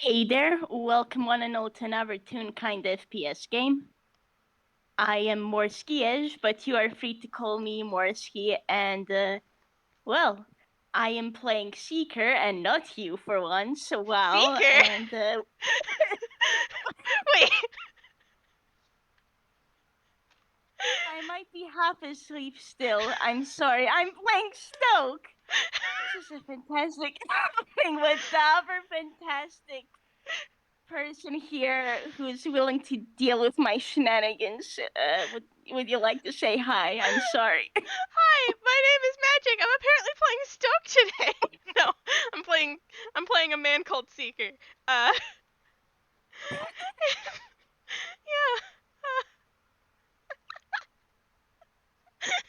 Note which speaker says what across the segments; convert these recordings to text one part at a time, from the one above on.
Speaker 1: Hey there, welcome one and all to another Toonkind FPS game. I am Morski, but you are free to call me Morski, and well, I am playing Seeker and not you for once. Wow,
Speaker 2: Seeker?
Speaker 1: and
Speaker 2: Wait.
Speaker 1: I might be half asleep still. I'm sorry, I'm playing Stocke. This is a fantastic thing with the other fantastic person here who's willing to deal with my shenanigans. Would you like to say hi? I'm sorry.
Speaker 2: Hi, my name is Magic. I'm apparently playing Stocke today. No, I'm playing a man called Seeker. Uh yeah.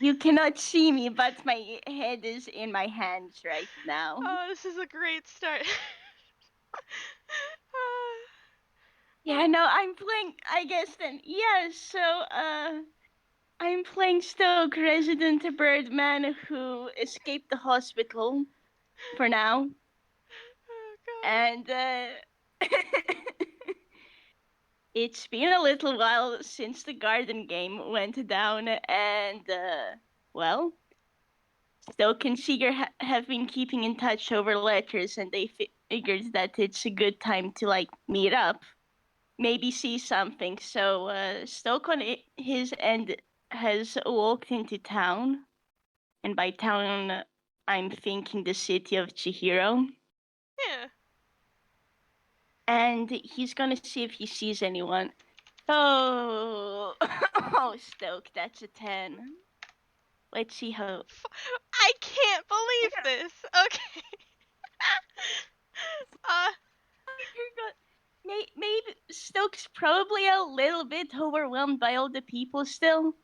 Speaker 1: You cannot see me, but my head is in my hands right now.
Speaker 2: Oh, this is a great start.
Speaker 1: Yeah, no, I'm playing. I guess then. Yeah, so I'm playing Stoke, resident Birdman who escaped the hospital for now,
Speaker 2: Oh god.
Speaker 1: and it's been a little while since the garden game went down, and well, Stoke and Seeger have been keeping in touch over letters, and they figured that it's a good time to like meet up, maybe see something. So Stoke on his end has walked into town, and by town I'm thinking the city of Chihiro,
Speaker 2: Yeah.
Speaker 1: and he's gonna see if he sees anyone. Oh, oh, Stoke, that's a 10. Let's see how.
Speaker 2: I can't believe this. Okay. uh
Speaker 1: Maybe Stoke's probably a little bit overwhelmed by all the people still.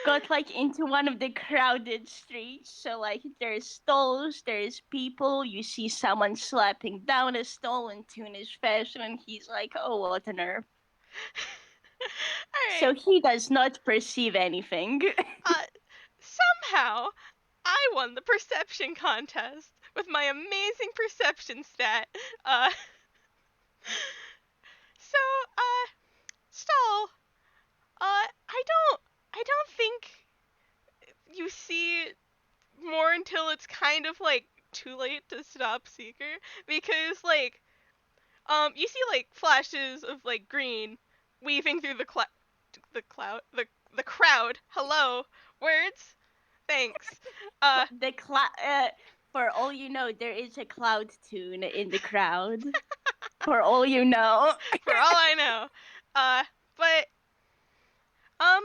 Speaker 1: Got like into one of the crowded streets, so like there's stalls, there's people. You see someone slapping down a stall in Tunish fashion, and he's like, "Oh, what a nerve!"
Speaker 2: all right.
Speaker 1: So he does not perceive anything.
Speaker 2: Uh somehow I won the perception contest with my amazing perception stat. Uh So, Stall, I don't think you see more until it's kind of like too late to stop Seeker because you see like flashes of like green weaving through the crowd. Hello, words, thanks. Uh,
Speaker 1: the cloud. For all you know, there is a cloud tune in the crowd. For all you know.
Speaker 2: for all I know, uh, but um,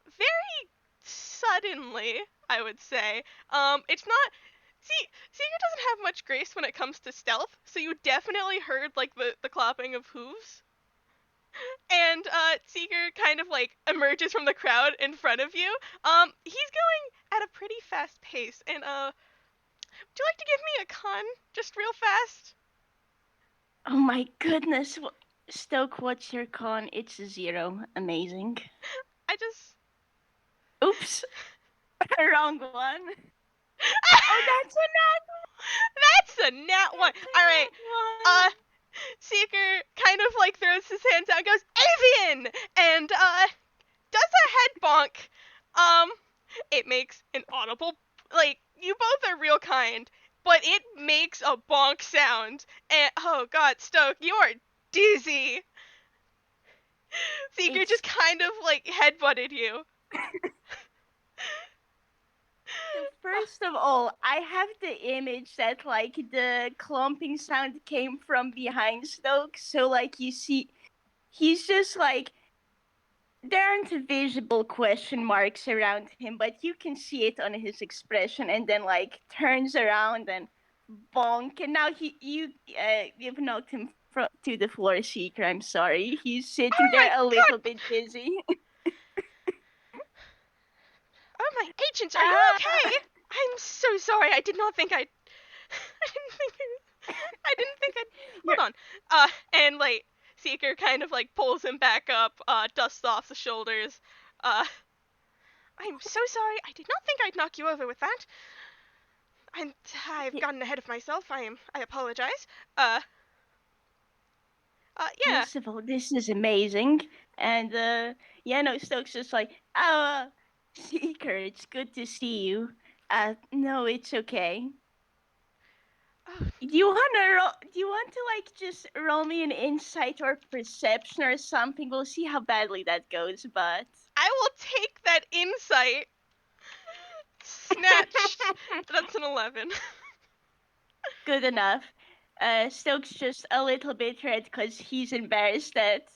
Speaker 2: very suddenly, I would say. It's not. See, Seeker doesn't have much grace when it comes to stealth, so you definitely heard like the clopping of hooves. And Seeker kind of like emerges from the crowd in front of you. He's going at a pretty fast pace, and would you like to give me a con, just real fast?
Speaker 1: Oh my goodness. Stoke, what's your con? It's a 0. Amazing.
Speaker 2: I just.
Speaker 1: Oops. Wrong one. Oh, that's a
Speaker 2: That's a nat one. All right.
Speaker 1: nat
Speaker 2: Uh, Seeker kind of like throws his hands out and goes, Avian! And does a head bonk. Um, it makes an audible, like, you both are real kind, but it makes a bonk sound. And, oh god, Stoke, you are dizzy. Seeker
Speaker 1: It's
Speaker 2: just kind of like headbutted you.
Speaker 1: so first of all, I have the image that like the clumping sound came from behind Stoke. So like you see, he's just like there aren't visible question marks around him, but you can see it on his expression, and then like turns around and bonk, and now you've knocked him to the floor, Seeker. I'm sorry, he's sitting
Speaker 2: Oh
Speaker 1: there
Speaker 2: my
Speaker 1: a little
Speaker 2: god!
Speaker 1: bit dizzy.
Speaker 2: Oh my agents, are you
Speaker 1: Ah,
Speaker 2: okay? I'm so sorry. I did not think I'd. I didn't think. I didn't think I'd.
Speaker 1: you're
Speaker 2: Hold on. And like Seeker kind of like pulls him back up, dusts off the shoulders. Uh, I'm so sorry. I did not think I'd knock you over with that. I've gotten ahead of myself. I apologize. Uh, Yeah.
Speaker 1: First of all, this is amazing. And yeah, no, Stokes just like, oh, Seeker, it's good to see you. No, it's okay.
Speaker 2: Oh,
Speaker 1: Do you want to like just roll me an insight or perception or something? We'll see how badly that goes, but
Speaker 2: I will take that insight. Snatched. That's an 11.
Speaker 1: good enough. Stokes just a little bit red because he's embarrassed that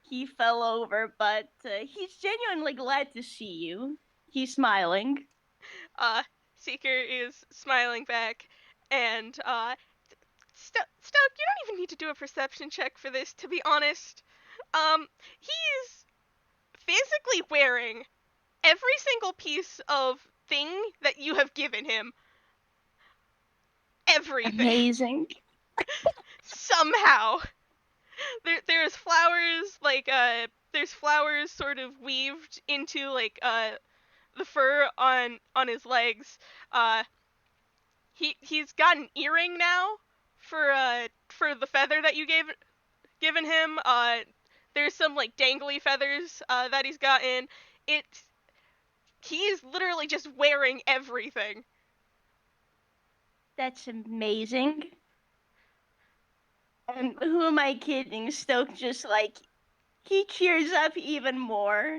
Speaker 1: he fell over, but he's genuinely glad to see you. He's smiling.
Speaker 2: Uh, Seeker is smiling back, and Stoke, you don't even need to do a perception check for this, to be honest. He's physically wearing every single piece of thing that you have given him. Everything.
Speaker 1: Amazing.
Speaker 2: Somehow. There's flowers, like, there's flowers sort of weaved into, like, the fur on his legs. He's got an earring now for the feather that you given him. There's some like dangly feathers that he's gotten. It's He's literally just wearing everything.
Speaker 1: That's amazing. And who am I kidding? Stoke just like he cheers up even more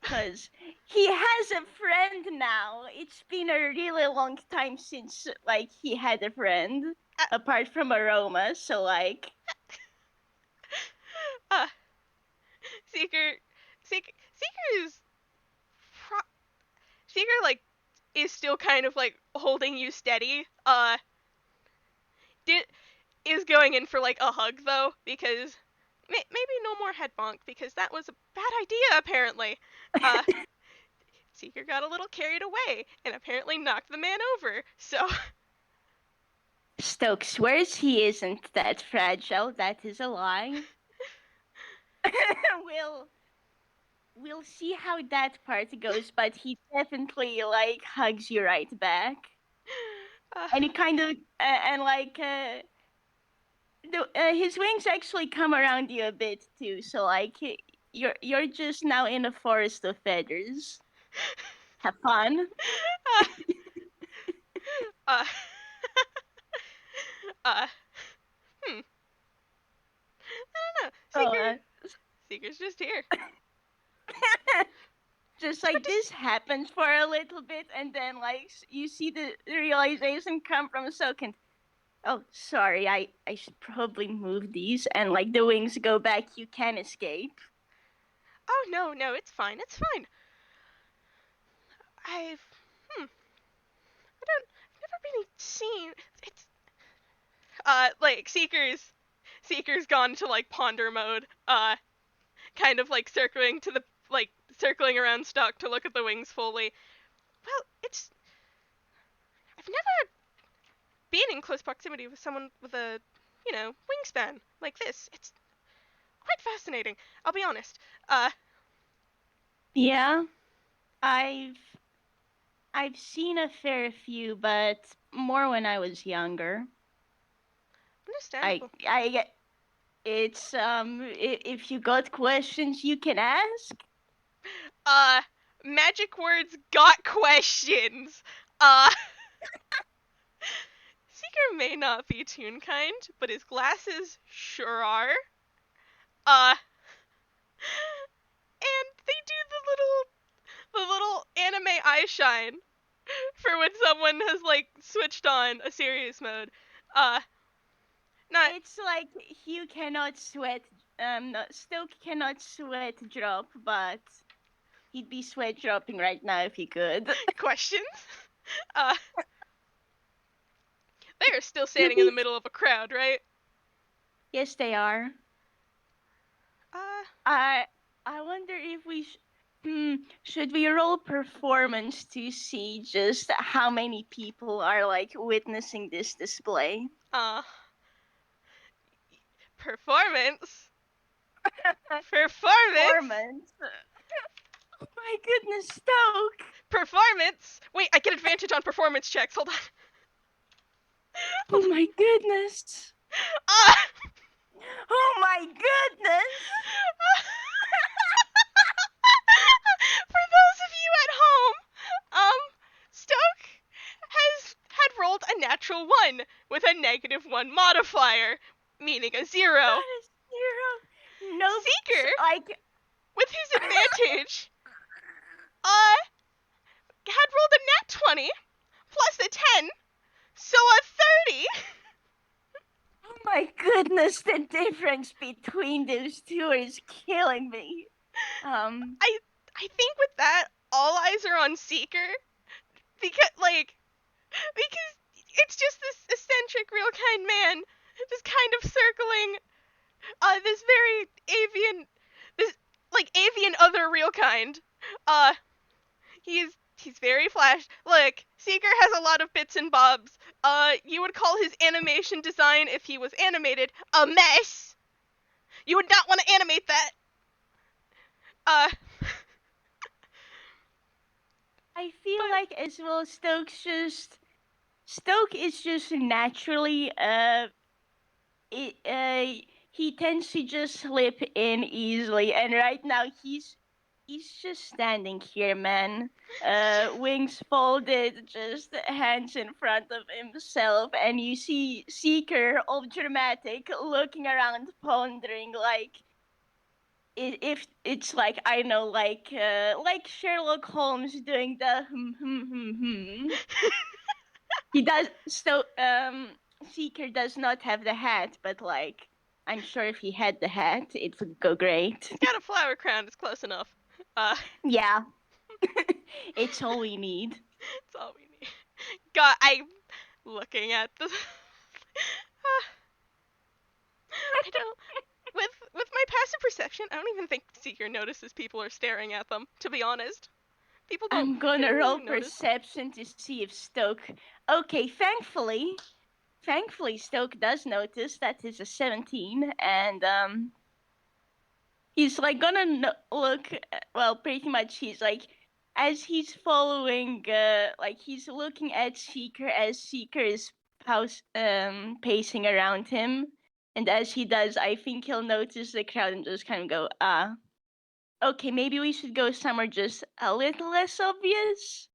Speaker 1: because he has a friend now. It's been a really long time since like he had a friend
Speaker 2: Uh,
Speaker 1: apart from Aroma. So like
Speaker 2: uh, Seeker, Seeker is Seeker like is still kind of like holding you steady. Did is going in for like a hug though because maybe no more head bonk because that was a bad idea apparently. Uh, Seeker got a little carried away and apparently knocked the man over. So
Speaker 1: Stoke swears he isn't that fragile. That is a lie. we'll we'll see how that part goes, but he definitely like hugs you right back.
Speaker 2: uh,
Speaker 1: And he kind of and like his wings actually come around you a bit too. So like you're just now in a forest of feathers. Have fun.
Speaker 2: uh, uh, uh, hmm, I don't know.
Speaker 1: Oh,
Speaker 2: Seeker's just here.
Speaker 1: just
Speaker 2: It's good
Speaker 1: like
Speaker 2: to
Speaker 1: this happens for a little bit, and then like you see the realization come from Soak and oh, sorry, I should probably move these, and like the wings go back. You can escape.
Speaker 2: Oh no, it's fine. It's fine. I've I've never really seen it's like Seeker's gone to like ponder mode. Kind of like circling around Stocke to look at the wings fully. Well, it's I've never been in close proximity with someone with a, wingspan like this. It's quite fascinating. I'll be honest.
Speaker 1: Yeah, I've I've seen a fair few, but more when I was younger.
Speaker 2: Understandable.
Speaker 1: I get it's if you got questions you can ask.
Speaker 2: Uh, Magic words got questions. Uh, Seeker may not be Toonkind, but his glasses sure are. Uh, and they do the little anime eye shine for when someone has like switched on a serious mode. Uh, not
Speaker 1: It's like Hugh cannot sweat no, Stoke cannot sweat drop, but he'd be sweat dropping right now if he could.
Speaker 2: questions. Uh, they are still
Speaker 1: To
Speaker 2: standing in the
Speaker 1: be
Speaker 2: middle of a crowd, right?
Speaker 1: Yes, they are.
Speaker 2: Uh,
Speaker 1: I I wonder if should we roll performance to see just how many people are like witnessing this display?
Speaker 2: uh, performance. Performance.
Speaker 1: Performance. Oh my goodness, Stoke.
Speaker 2: Performance. Wait, I get advantage on performance checks. Hold on.
Speaker 1: Oh my goodness.
Speaker 2: Ah!
Speaker 1: Oh my goodness!
Speaker 2: For those of you at home, Stoke has had rolled a natural 1 with a -1 modifier, meaning a 0.
Speaker 1: Not a zero. Nope.
Speaker 2: Seeker,
Speaker 1: Like,
Speaker 2: with his advantage, uh, had rolled a nat 20 plus a 10, so a 30.
Speaker 1: oh my goodness, the difference between those two is killing me. Um,
Speaker 2: I I think with that, all eyes are on Seeker because it's just this eccentric, real kind man, just kind of circling this very avian, this like avian other real kind. Uh, he's very flash. Look, Seeker has a lot of bits and bobs. You would call his animation design, if he was animated, a mess. You would not want to animate that. Uh,
Speaker 1: I feel
Speaker 2: but
Speaker 1: like as well Stoke is just naturally it, he tends to just slip in easily, and right now he's just standing here, man. Wings folded, just hands in front of himself, and you see Seeker, all dramatic, looking around, pondering if it's like I know, like Sherlock Holmes doing the hmm. He does so. Seeker does not have the hat, but like I'm sure if he had the hat, it would go great.
Speaker 2: he's got a flower crown. It's close enough. Uh,
Speaker 1: Yeah, it's all we need.
Speaker 2: that's all we need. God, I'm looking at this. I don't. With my passive perception, I don't even think Seeker notices people are staring at them. To be honest,
Speaker 1: I'm
Speaker 2: they
Speaker 1: gonna
Speaker 2: don't
Speaker 1: roll
Speaker 2: really notice.
Speaker 1: perception to see if Stoke. Okay, thankfully, Stoke does notice that is a 17, and he's like gonna look. Well, pretty much, he's like as he's following, like he's looking at Seeker as Seeker is pacing around him, and as he does, I think he'll notice the crowd and just kind of go, okay, maybe we should go somewhere just a little less obvious.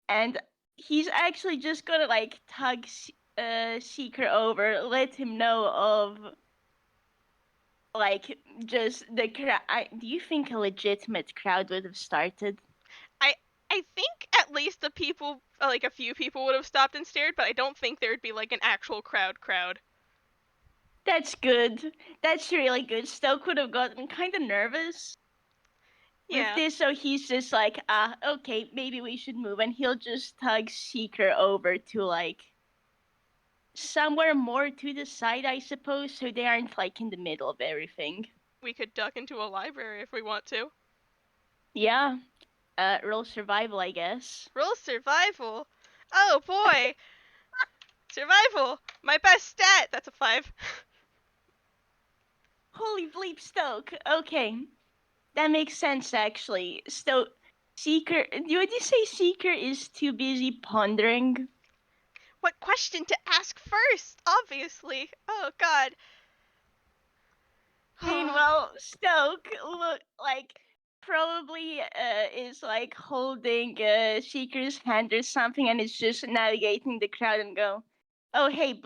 Speaker 1: And he's actually just gonna like tug Seeker over, let him know of like just the crowd. Do you think a legitimate crowd would have started?
Speaker 2: I I think at least the people, like a few people, would have stopped and stared, but I don't think there would be like an actual crowd.
Speaker 1: That's good. That's really good. Stoke would have gotten kind of nervous with
Speaker 2: Yeah,
Speaker 1: this, so he's just like, okay, maybe we should move, and he'll just tug Seeker over to like somewhere more to the side, I suppose, so they aren't like in the middle of everything.
Speaker 2: we could duck into a library if we want to.
Speaker 1: Yeah, roll survival, I guess.
Speaker 2: Roll survival. Oh boy, survival. My best stat. That's a 5.
Speaker 1: Holy bleep, Stoke. Okay, that makes sense actually. Seeker, would you say Seeker is too busy pondering?
Speaker 2: What question to ask first? Obviously. Oh God.
Speaker 1: Meanwhile, Stoke look like probably is like holding Seeker's hand or something, and is just navigating the crowd and go, "Oh hey,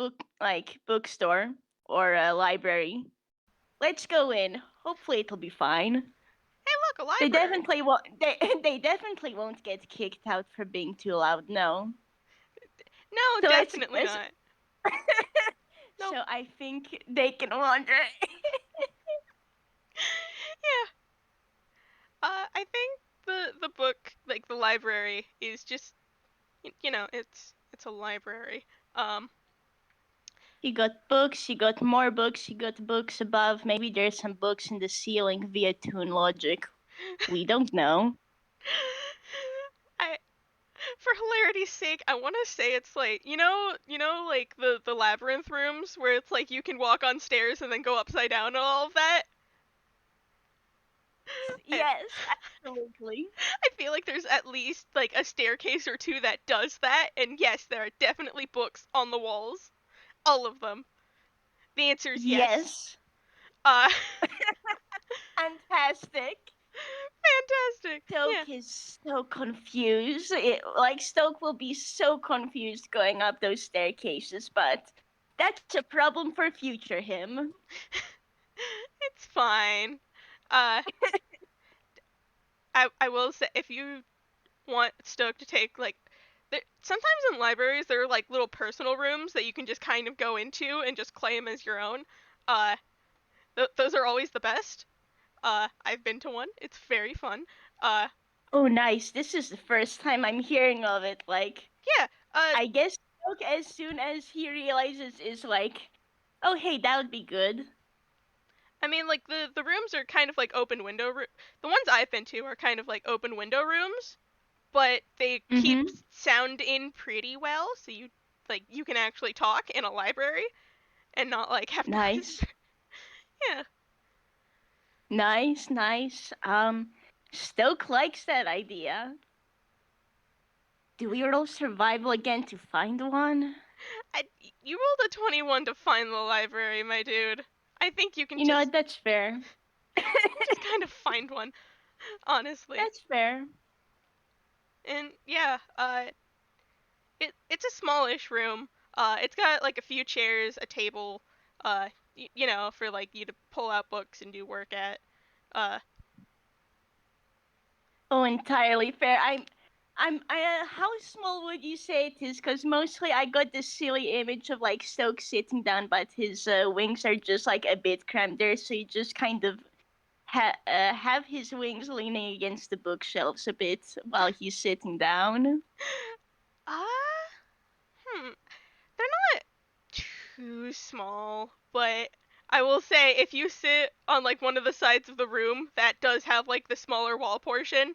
Speaker 1: bookstore or library. Let's go in. Hopefully it'll be fine."
Speaker 2: Hey, look, a
Speaker 1: They
Speaker 2: library.
Speaker 1: definitely won't. They definitely won't get kicked out for being too loud. No.
Speaker 2: No,
Speaker 1: So
Speaker 2: definitely not. Nope.
Speaker 1: so I think they can wander.
Speaker 2: Yeah. I think the book, like the library, is just it's a library. Um,
Speaker 1: You got books. You got more books. You got books above. Maybe there's some books in the ceiling via Toon logic. We don't know.
Speaker 2: I for hilarity's sake, I want to say it's like like the labyrinth rooms where it's like you can walk on stairs and then go upside down and all of that. I,
Speaker 1: Yes, absolutely.
Speaker 2: I feel like there's at least like a staircase or two that does that, and yes, there are definitely books on the walls, all of them. The answer is yes.
Speaker 1: Yes.
Speaker 2: Uh,
Speaker 1: Fantastic.
Speaker 2: fantastic. Yeah.
Speaker 1: Stoke is so confused. Like Stoke will be so confused going up those staircases, but that's a problem for future him.
Speaker 2: It's fine. Uh, I will say if you want Stoke to take like sometimes in libraries there are like little personal rooms that you can just kind of go into and just claim as your own. Uh, those are always the best. I've been to one. It's very fun. Uh,
Speaker 1: Oh, nice. This is the first time I'm hearing of it. Like,
Speaker 2: yeah.
Speaker 1: I guess Stoke, as soon as he realizes, is like, oh, hey, that would be good.
Speaker 2: I mean, like the rooms are kind of like open window. The ones I've been to are kind of like open window rooms, but they keep
Speaker 1: Mm-hmm.
Speaker 2: sound in pretty well, so you can actually talk in a library and not like have to
Speaker 1: Nice.
Speaker 2: whisper. Yeah.
Speaker 1: Nice, nice. Stoke likes that idea. Do we roll survival again to find one?
Speaker 2: I, you rolled a 21 to find the library, my dude. I think you can
Speaker 1: You know what? That's fair.
Speaker 2: just kind of find one, honestly.
Speaker 1: That's fair.
Speaker 2: And yeah, it's a smallish room. It's got like a few chairs, a table, for like you to pull out books and do work at. Uh,
Speaker 1: Oh, entirely fair. How small would you say it is? Because mostly I got this silly image of like Stoke sitting down, but his wings are just like a bit cramped there, so you just kind of have his wings leaning against the bookshelves a bit while he's sitting down.
Speaker 2: uh, hmm, they're not too small, but I will say if you sit on like one of the sides of the room that does have like the smaller wall portion,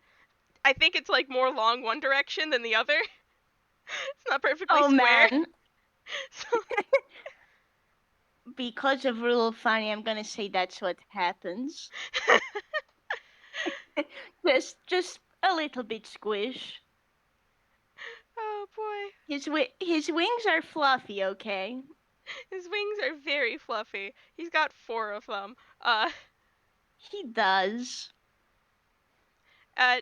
Speaker 2: I think it's like more long one direction than the other. It's not perfectly
Speaker 1: Oh
Speaker 2: square.
Speaker 1: man,
Speaker 2: So
Speaker 1: because of rule of funny, I'm gonna say that's what happens. Just a little bit squish.
Speaker 2: oh boy.
Speaker 1: His wings are fluffy, okay?
Speaker 2: His wings are very fluffy. He's got four of them. Uh,
Speaker 1: He does.
Speaker 2: uh,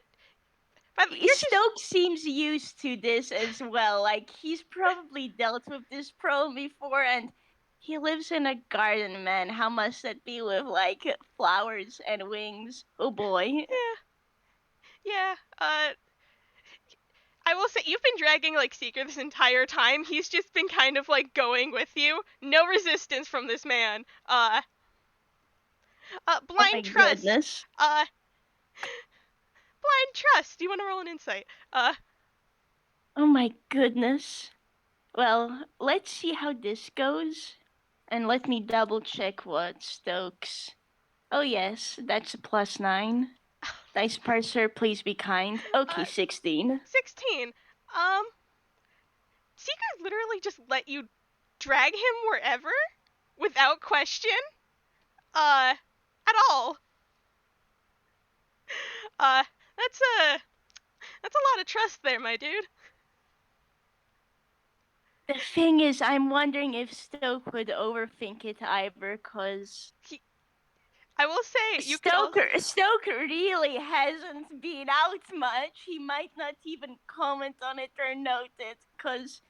Speaker 2: by the way, you're just
Speaker 1: Stokes seems used to this as well. Like he's probably dealt with this problem before, and he lives in a garden, man. How must that be with like flowers and wings? Oh boy.
Speaker 2: yeah. I will say you've been dragging like Seeker this entire time. He's just been kind of like going with you. No resistance from this man.
Speaker 1: Oh my
Speaker 2: Blind trust.
Speaker 1: goodness.
Speaker 2: Blind trust. Do you want to roll an insight?
Speaker 1: Oh my goodness. Well, let's see how this goes. And let me double check what Stokes. Oh yes, that's a +9. Dice parser, please be kind. Okay,
Speaker 2: uh,
Speaker 1: 16.
Speaker 2: 16. Seeker literally just let you drag him wherever without question. At all. Uh, that's a lot of trust there, my dude.
Speaker 1: The thing is, I'm wondering if Stoke would overthink it either, cause
Speaker 2: He, I will say you could also.
Speaker 1: Stoke really hasn't been out much. He might not even comment on it or note it, cause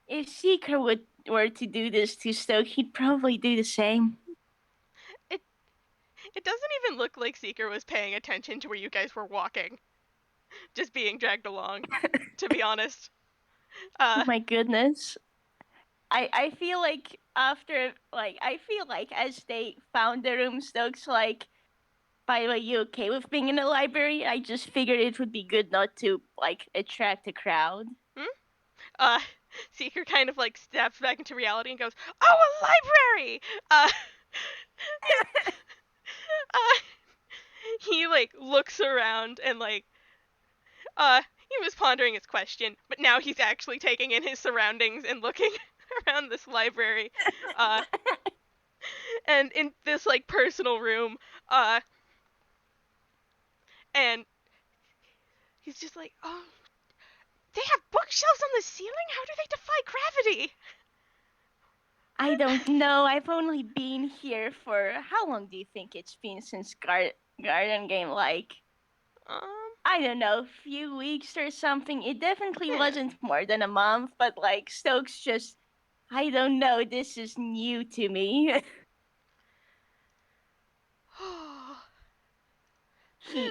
Speaker 1: if Seeker were to do this to Stoke, he'd probably do the same.
Speaker 2: It it doesn't even look like Seeker was paying attention to where you guys were walking, just being dragged along. To be honest.
Speaker 1: Oh
Speaker 2: Uh,
Speaker 1: my goodness. I feel like I feel like as they found the room, Stokes like, by the way, you okay with being in a library? I just figured it would be good not to like attract a crowd.
Speaker 2: hmm? uh, Seeker kind of like snaps back into reality and goes, "Oh, a library!" And uh, he like looks around and like he was pondering his question, but now he's actually taking in his surroundings and looking around this library. Uh, and in this like personal room, uh, and he's just like, "Oh, they have bookshelves on the ceiling? How do they defy gravity?"
Speaker 1: I don't know. I've only been here for how long do you think it's been since Garden Game? Like,
Speaker 2: Um,
Speaker 1: I don't know, few weeks or something. It definitely
Speaker 2: yeah.
Speaker 1: wasn't more than a month, but like Stokes just I don't know, this is new to me.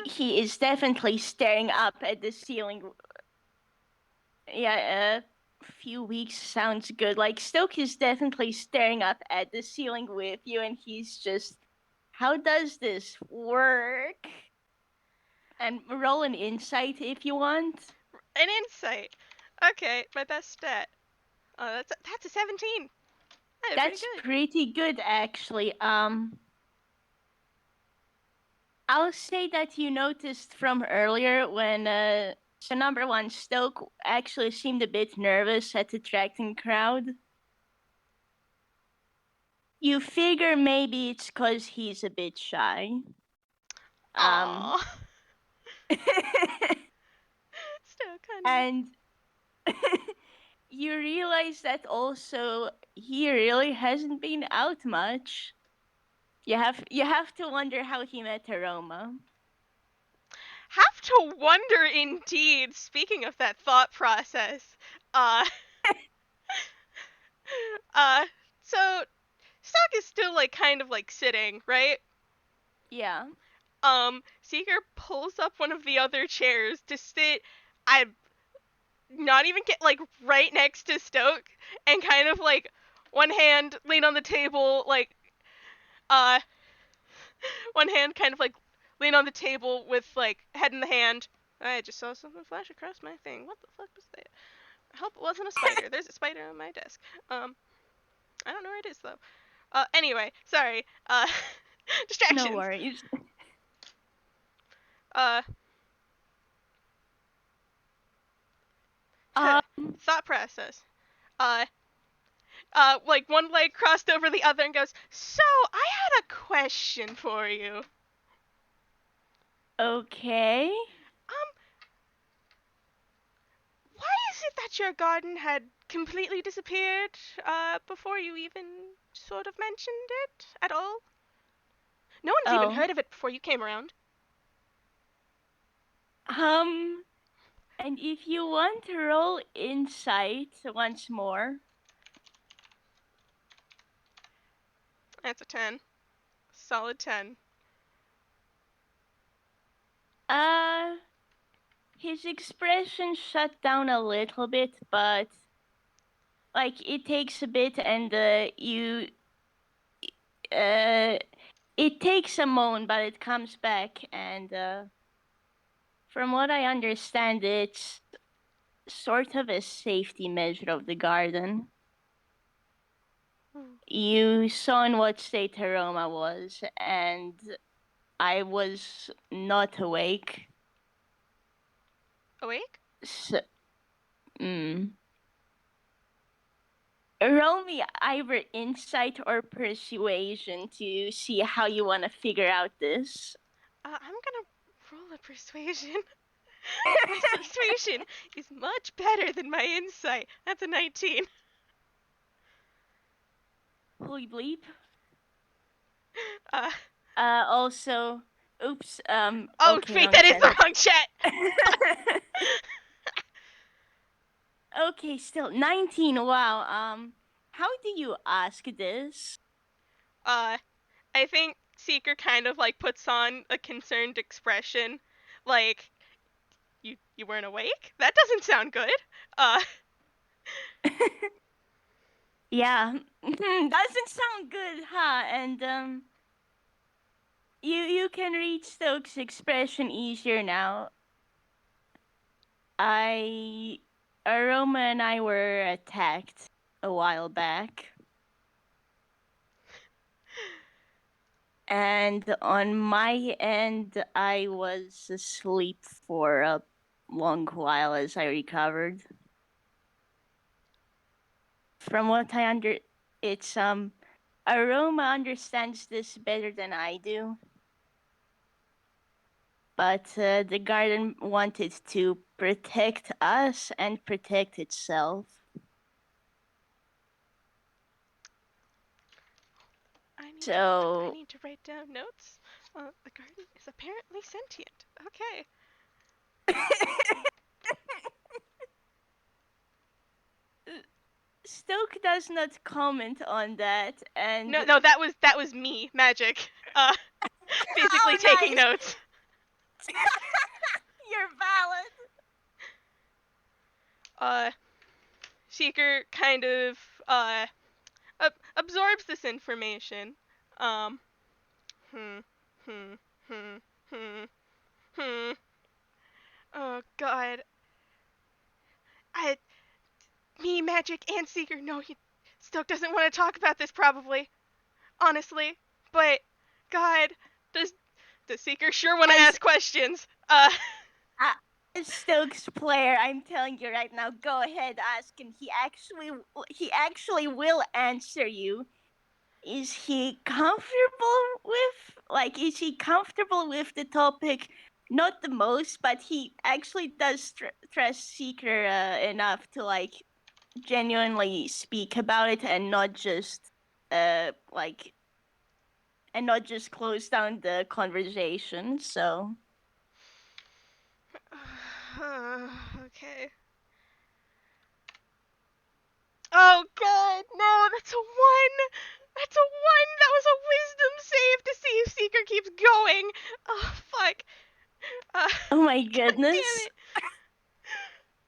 Speaker 1: He is definitely staring up at the ceiling. Yeah, a few weeks sounds good. Like Stoke is definitely staring up at the ceiling with you, and he's just, how does this work? And roll an insight if you want.
Speaker 2: An insight. Okay, my best stat. That's a 17. I did pretty
Speaker 1: That's
Speaker 2: good.
Speaker 1: pretty good, actually. I'll say that you noticed from earlier when so number one, Stoke actually seemed a bit nervous at attracting crowd. You figure maybe it's cause he's a bit shy. Um,
Speaker 2: Aww. Still, honey.
Speaker 1: and you realize that also he really hasn't been out much. You have to wonder how he met Aroma.
Speaker 2: Have to wonder indeed. Speaking of that thought process, uh, uh, so Stock is still like kind of like sitting, right?
Speaker 1: Yeah.
Speaker 2: Seeker pulls up one of the other chairs to sit. I'm not even get like right next to Stoke, and kind of like one hand lean on the table, like uh, one hand kind of like lean on the table with like head in the hand. I just saw something flash across my thing. What the fuck was that? I hope it wasn't a spider. There's a spider on my desk. I don't know where it is though. Anyway, sorry.
Speaker 1: No
Speaker 2: Distractions.
Speaker 1: worries.
Speaker 2: Uh,
Speaker 1: Um.
Speaker 2: thought process. Uh, like one leg crossed over the other and goes, "So, I had a question for you.
Speaker 1: Okay.
Speaker 2: Um, why is it that your garden had completely disappeared, before you even sort of mentioned it at all? No one's even
Speaker 1: Oh.
Speaker 2: heard of it before you came around."
Speaker 1: Um. And if you want to roll insight once more,
Speaker 2: That's a 10. Solid 10.
Speaker 1: uh, his expression shut down a little bit, but like it takes a bit, and uh, it takes a moment, but it comes back, and from what I understand, it's sort of a safety measure of the garden. You saw in what state Aroma was, and I was not awake.
Speaker 2: Awake?
Speaker 1: So, mm. Roll me either insight or persuasion to see how you want to figure out this.
Speaker 2: I'm gonna roll a persuasion. My persuasion is much better than my insight. That's a 19.
Speaker 1: Holy bleep.
Speaker 2: Uh,
Speaker 1: Also, oops,
Speaker 2: oh,
Speaker 1: okay,
Speaker 2: wait,
Speaker 1: wrong
Speaker 2: that is
Speaker 1: chat.
Speaker 2: the wrong chat.
Speaker 1: Okay, still 19, wow. How do you ask this?
Speaker 2: uh, I think Seeker kind of like puts on a concerned expression, like, you weren't awake? That doesn't sound good. Uh,
Speaker 1: Yeah, doesn't sound good, huh? And you can read Stokes' expression easier now. I Aroma and I were attacked a while back. And on my end, I was asleep for a long while as I recovered. From what I it's Aroma understands this better than I do. But the garden wanted to protect us and protect itself.
Speaker 2: I
Speaker 1: So
Speaker 2: need to write down notes. The garden is apparently sentient. Okay.
Speaker 1: Stoke does not comment on that,
Speaker 2: No,
Speaker 1: and
Speaker 2: no, that was me, magic. Physically
Speaker 1: oh,
Speaker 2: taking
Speaker 1: nice,
Speaker 2: notes.
Speaker 1: you're valid.
Speaker 2: Uh, Seeker kind of absorbs this information. Um, hmm, hmm, hmm, hmm, hmm. Oh God, I, me, magic, and Seeker. No, Stoke doesn't want to talk about this probably, honestly. But God, does the Seeker sure want to
Speaker 1: As
Speaker 2: ask questions?
Speaker 1: as Stokes player, I'm telling you right now, go ahead, ask him. He actually will answer you. Is he comfortable with, like, is he comfortable with the topic? Not the most, but he actually does trust Seeker enough to, like, genuinely speak about it and not just like and not just close down the conversation. So
Speaker 2: Okay. Oh God, no, that's a one. That's a one. That was a wisdom save to see if Seeker keeps going. Oh fuck.
Speaker 1: oh my
Speaker 2: God damn
Speaker 1: goodness.
Speaker 2: it.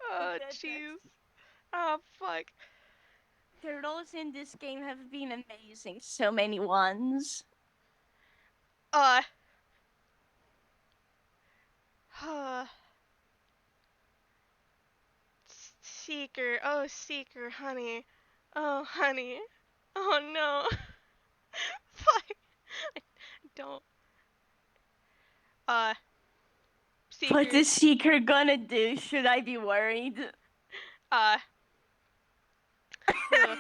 Speaker 2: Oh
Speaker 1: Goodness.
Speaker 2: jeez. Oh fuck.
Speaker 1: The roles in this game have been amazing. So many ones.
Speaker 2: Uh. uh Seeker. Oh Seeker, honey. Oh honey. Oh no. Fuck. I don't. Uh.
Speaker 1: What
Speaker 2: Seeker.
Speaker 1: is Seeker gonna do? Should I be worried?
Speaker 2: Uh. Huh.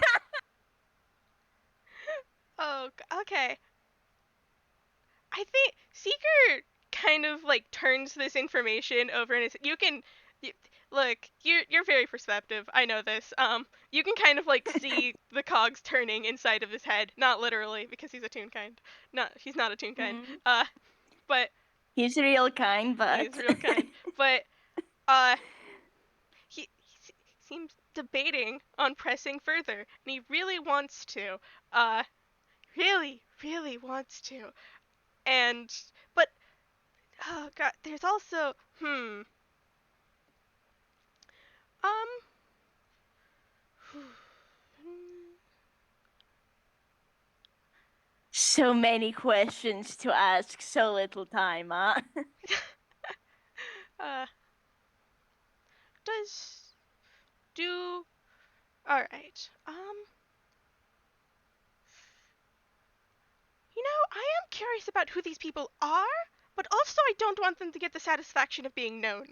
Speaker 2: Oh. Okay. I think Seeker kind of like turns this information over and you can you, look, you're very perceptive. I know this. You can kind of like see the cogs turning inside of his head, not literally because he's a Toonkind. Not he's not a Toonkind.
Speaker 1: Mm,
Speaker 2: But
Speaker 1: he's real kind,
Speaker 2: he is
Speaker 1: but
Speaker 2: real kind. But uh he seems debating on pressing further and he really wants to. Really wants to. And but oh god, there's also um
Speaker 1: so many questions to ask, so little time, huh?
Speaker 2: uh does do all right. I am curious about who these people are, but also I don't want them to get the satisfaction of being known.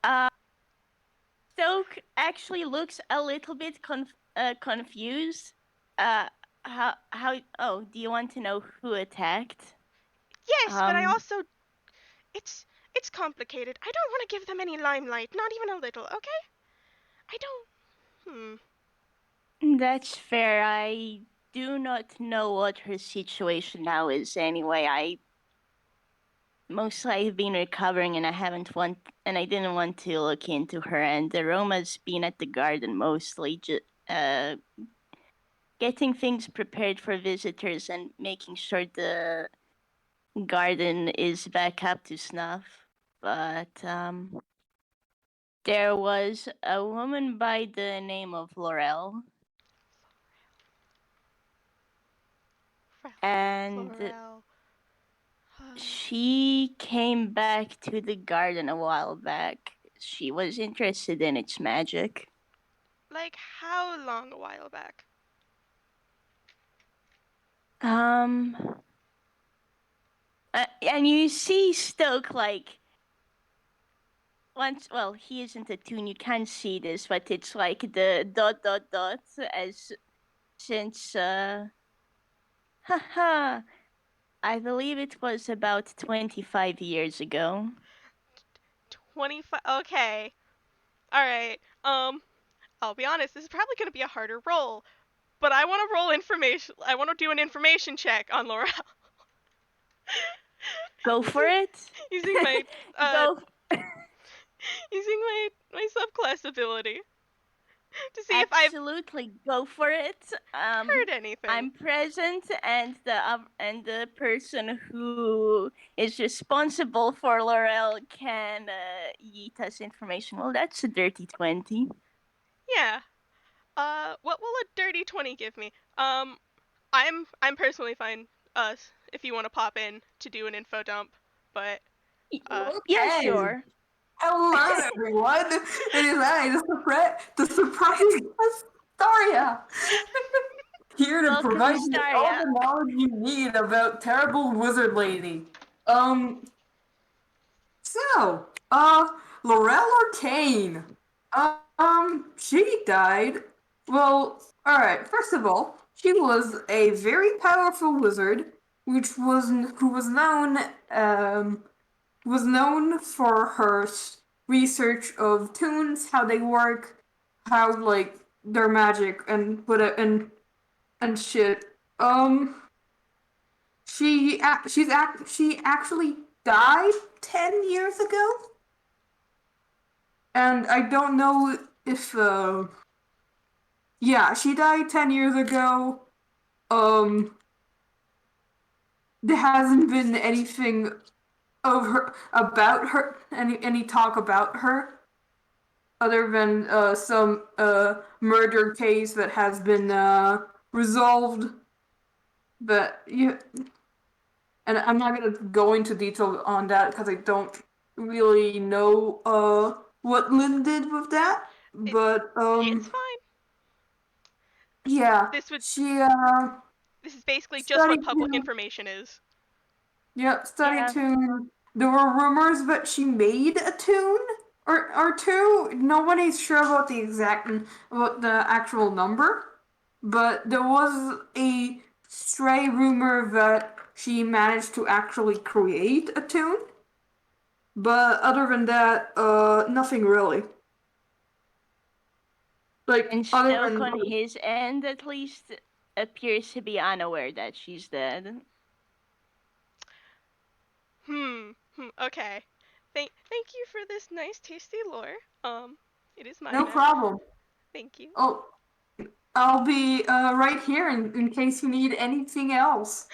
Speaker 1: uh Stoke actually looks a little bit confused. Uh, how? Oh, do you want to know who attacked?
Speaker 2: Yes, but I
Speaker 1: Um,
Speaker 2: also it's it's complicated. I don't want to give them any limelight, not even a little, okay? I don't
Speaker 1: that's fair. I do not know what her situation now is. Anyway, I've been recovering, and I didn't want to look into her. And the Roma's been at the garden mostly, uh, getting things prepared for visitors and making sure the garden is back up to snuff. But there was a woman by the name of Laurel, and
Speaker 2: Florel.
Speaker 1: she came back to the garden a while back. She was interested in its magic.
Speaker 2: Like how long a while back?
Speaker 1: Um, and you see Stoke, like, once. Well, he isn't a toon. You can't see this, but it's like the dot dot dot as since haha. I believe it was about 25 years ago.
Speaker 2: 25. Okay. All right. I'll be honest, this is probably going to be a harder roll, but I want to roll information. I want to do an information check on Laurel.
Speaker 1: Go for it.
Speaker 2: using my uh
Speaker 1: Go.
Speaker 2: using my subclass ability to see if I've
Speaker 1: Absolutely, go for it.
Speaker 2: heard anything.
Speaker 1: I'm present, and the person who is responsible for Laurel can yeet us information. Well, that's a dirty 20.
Speaker 2: Yeah. What will a dirty 20 give me? I'm personally fine. If you want to pop in to do an info dump, but
Speaker 1: Yeah,
Speaker 3: Okay.
Speaker 1: sure.
Speaker 3: Hello, everyone. It is I, the surprising Astaria, here to
Speaker 1: Welcome,
Speaker 3: provide you all
Speaker 1: Astaria.
Speaker 3: the knowledge you need about terrible wizard lady. So, Laurel Arcane. She died. Well, alright, first of all, she was a very powerful wizard, who was known for her research of tunes, how they work, how like their magic and shit. She actually died 10 years ago, and I don't know if yeah, she died 10 years ago. Um, there hasn't been anything of her about her, any talk about her, other than some murder case that has been resolved. But you, and I'm not gonna go into detail on that because I don't really know what Lynn did with that.
Speaker 2: it
Speaker 3: But
Speaker 2: it's fine.
Speaker 3: yeah,
Speaker 2: This would
Speaker 3: she
Speaker 2: this is basically just what
Speaker 3: studied
Speaker 2: public
Speaker 3: to
Speaker 2: information is.
Speaker 3: yep, studied
Speaker 1: Yeah.
Speaker 3: tune. There were rumors that she made a tune or two. Nobody's sure about the actual number, but there was a stray rumor that she managed to actually create a tune. But other than that, nothing really. Like
Speaker 1: And
Speaker 3: other
Speaker 1: Stoke,
Speaker 3: than
Speaker 1: on his end at least, appears to be unaware that she's dead.
Speaker 2: Okay. Thank you for this nice tasty lore. It is mine
Speaker 3: no
Speaker 2: now.
Speaker 3: problem.
Speaker 2: Thank you.
Speaker 3: Oh, I'll be right here in case you need anything else.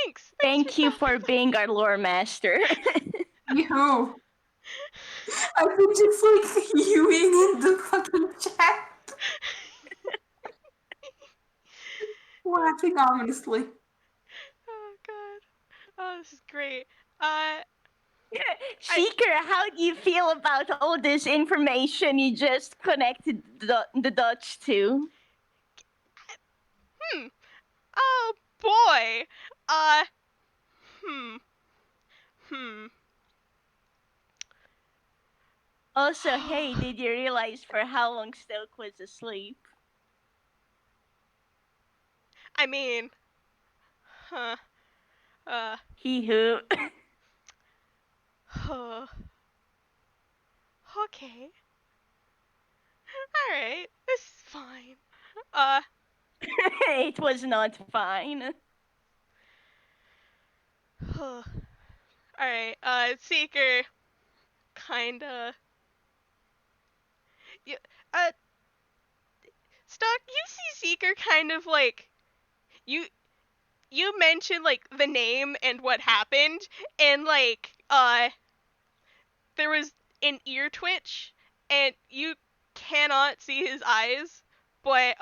Speaker 2: Thanks. Thanks for
Speaker 1: Thank you
Speaker 2: stopping
Speaker 1: for
Speaker 2: by.
Speaker 1: being our lore master.
Speaker 3: Yoo-hoo. I've been just like hewing in the fucking chat, laughing ominously.
Speaker 2: Oh god. Oh, this is great. I
Speaker 1: Seeker, how do you feel about all this information you just connected the dots to?
Speaker 2: Oh boy. Uh hmm. Hmm.
Speaker 1: Also, hey, did you realize for how long Stoke was asleep?
Speaker 2: I mean, huh.
Speaker 1: He who.
Speaker 2: Huh. Okay. Alright. This is fine. Uh
Speaker 1: It was not fine.
Speaker 2: huh. Alright, Seeker kinda you uh Stock, you see Seeker kind of like you you mentioned like the name and what happened, and like there was an ear twitch, and you cannot see his eyes, but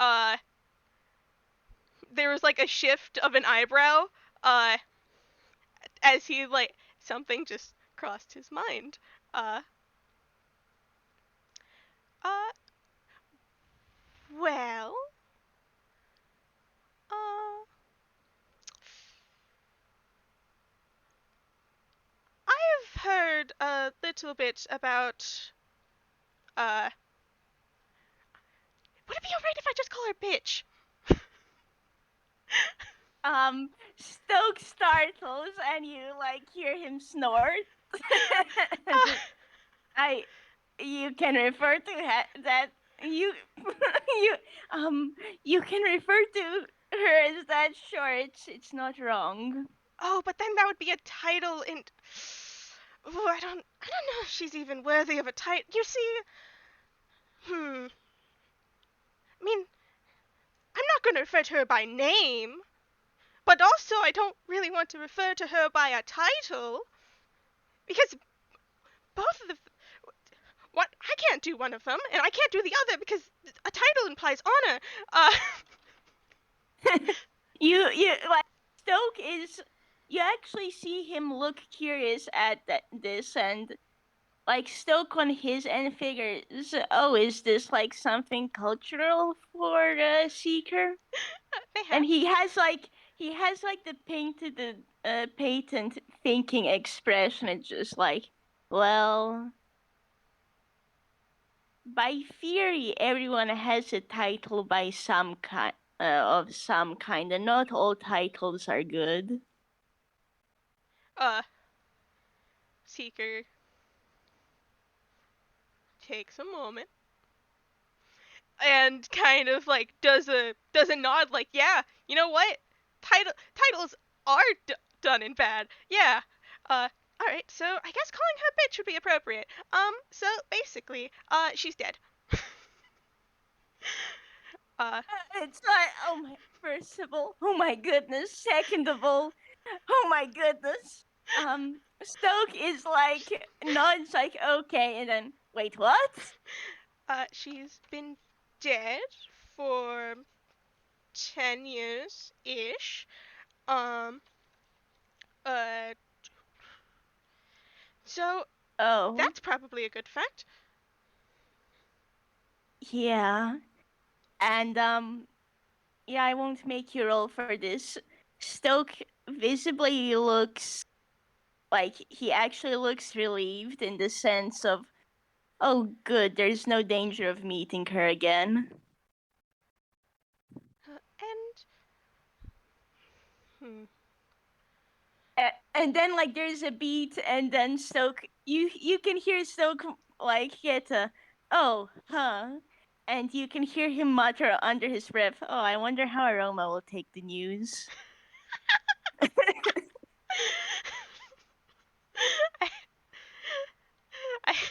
Speaker 2: there was like a shift of an eyebrow uh as he like something just crossed his mind. uh uh well uh I've heard a little bit about would it be alright if I just call her bitch?
Speaker 1: Stoke startles and you like hear him snort.
Speaker 2: uh,
Speaker 1: I, you can refer to that You you you can refer to her as that. Sure, it's not wrong.
Speaker 2: Oh, but then that would be a title in. Ooh, I don't know if she's even worthy of a title. You see, I mean, I'm not going to refer to her by name, but also I don't really want to refer to her by a title because both of the what I can't do one of them and I can't do the other because a title implies honor. Uh,
Speaker 1: You like Stoke is. You actually see him look curious at this, and like Stoke on his end figures, oh, is this like something cultural for Seeker? And
Speaker 2: mayhaps.
Speaker 1: he has like the patent thinking expression. It's just like, well, by theory, everyone has a title by some kind of some kind, and not all titles are good.
Speaker 2: Uh, Seeker takes a moment and kind of like does a nod like, yeah, you know what, titles are done in bad, yeah. All right, so I guess calling her bitch would be appropriate. So basically, she's dead. uh
Speaker 1: It's like, oh my, first of all, oh my goodness. Second of all, oh my goodness. Stoke is like nods like okay, and then wait, what?
Speaker 2: she's been dead for 10 years ish. um uh so
Speaker 1: Oh,
Speaker 2: that's probably a good fact.
Speaker 1: yeah. And yeah, I won't make you roll for this. Stoke visibly looks like he actually looks relieved in the sense of, oh, good, there's no danger of meeting her again.
Speaker 2: And
Speaker 1: And then like there's a beat, and then Stoke, you can hear Stoke like get a, oh, huh, and you can hear him mutter under his breath, oh, I wonder how Aroma will take the news.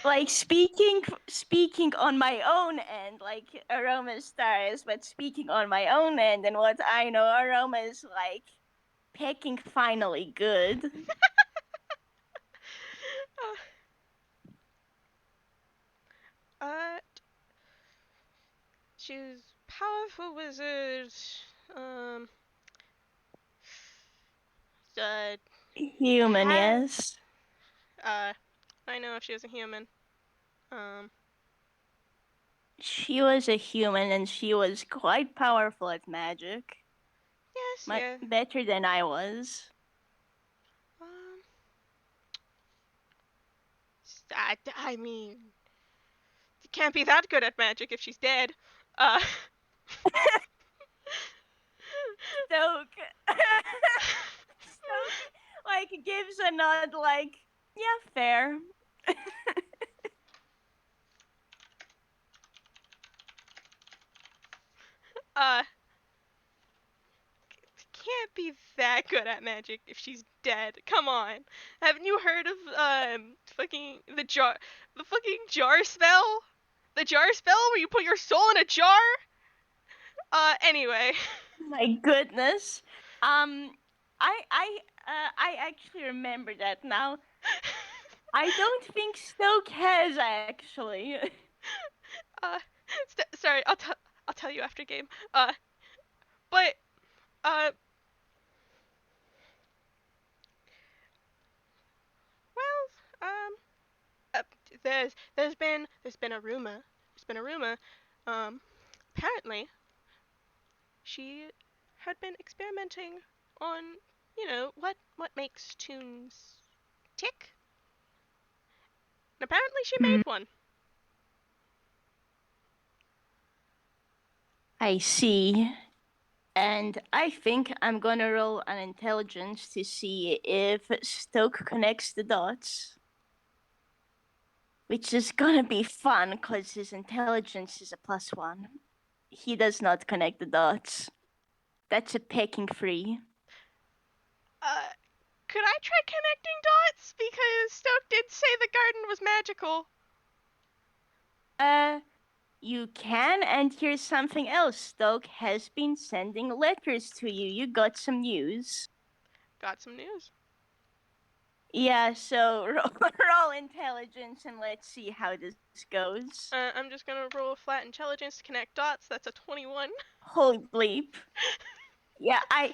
Speaker 1: Like speaking on my own end, like Aroma stars, but speaking on my own end and what I know, Aroma is like pecking finally good.
Speaker 2: uh, she's powerful wizard. Um, uh,
Speaker 1: Human,
Speaker 2: had
Speaker 1: yes.
Speaker 2: uh, I know if she was a human. Um,
Speaker 1: She was a human and she was quite powerful at magic.
Speaker 2: yes,
Speaker 1: Much
Speaker 2: yeah.
Speaker 1: better than I was.
Speaker 2: Um, I mean, you can't be that good at magic if she's dead. Uh,
Speaker 1: Stoke. Stoke, like, gives a nod, like, yeah, fair.
Speaker 2: uh, can't be that good at magic if she's dead. Come on. Haven't you heard of fucking the fucking jar spell? The jar spell where you put your soul in a jar? Anyway.
Speaker 1: My goodness. Um, I actually remember that now. I don't think Stoke has actually.
Speaker 2: uh sorry, I'll tell you after game. But uh well, uh, there's been a rumor. There's been a rumor. Um Apparently she had been experimenting on, what makes tunes tick. And apparently she
Speaker 1: Hmm.
Speaker 2: made one.
Speaker 1: I see. And I think I'm gonna roll an intelligence to see if Stoke connects the dots. which is gonna be fun because his intelligence is a +1. He does not connect the dots. That's a pecking free.
Speaker 2: Could I try connecting dots? Because Stocke did say the garden was magical.
Speaker 1: You can, and here's something else. Stocke has been sending letters to you. You got some news.
Speaker 2: Got some news.
Speaker 1: Yeah, so roll intelligence and let's see how this goes.
Speaker 2: I'm just gonna roll a flat intelligence to connect dots. That's a 21.
Speaker 1: Holy bleep. Yeah, I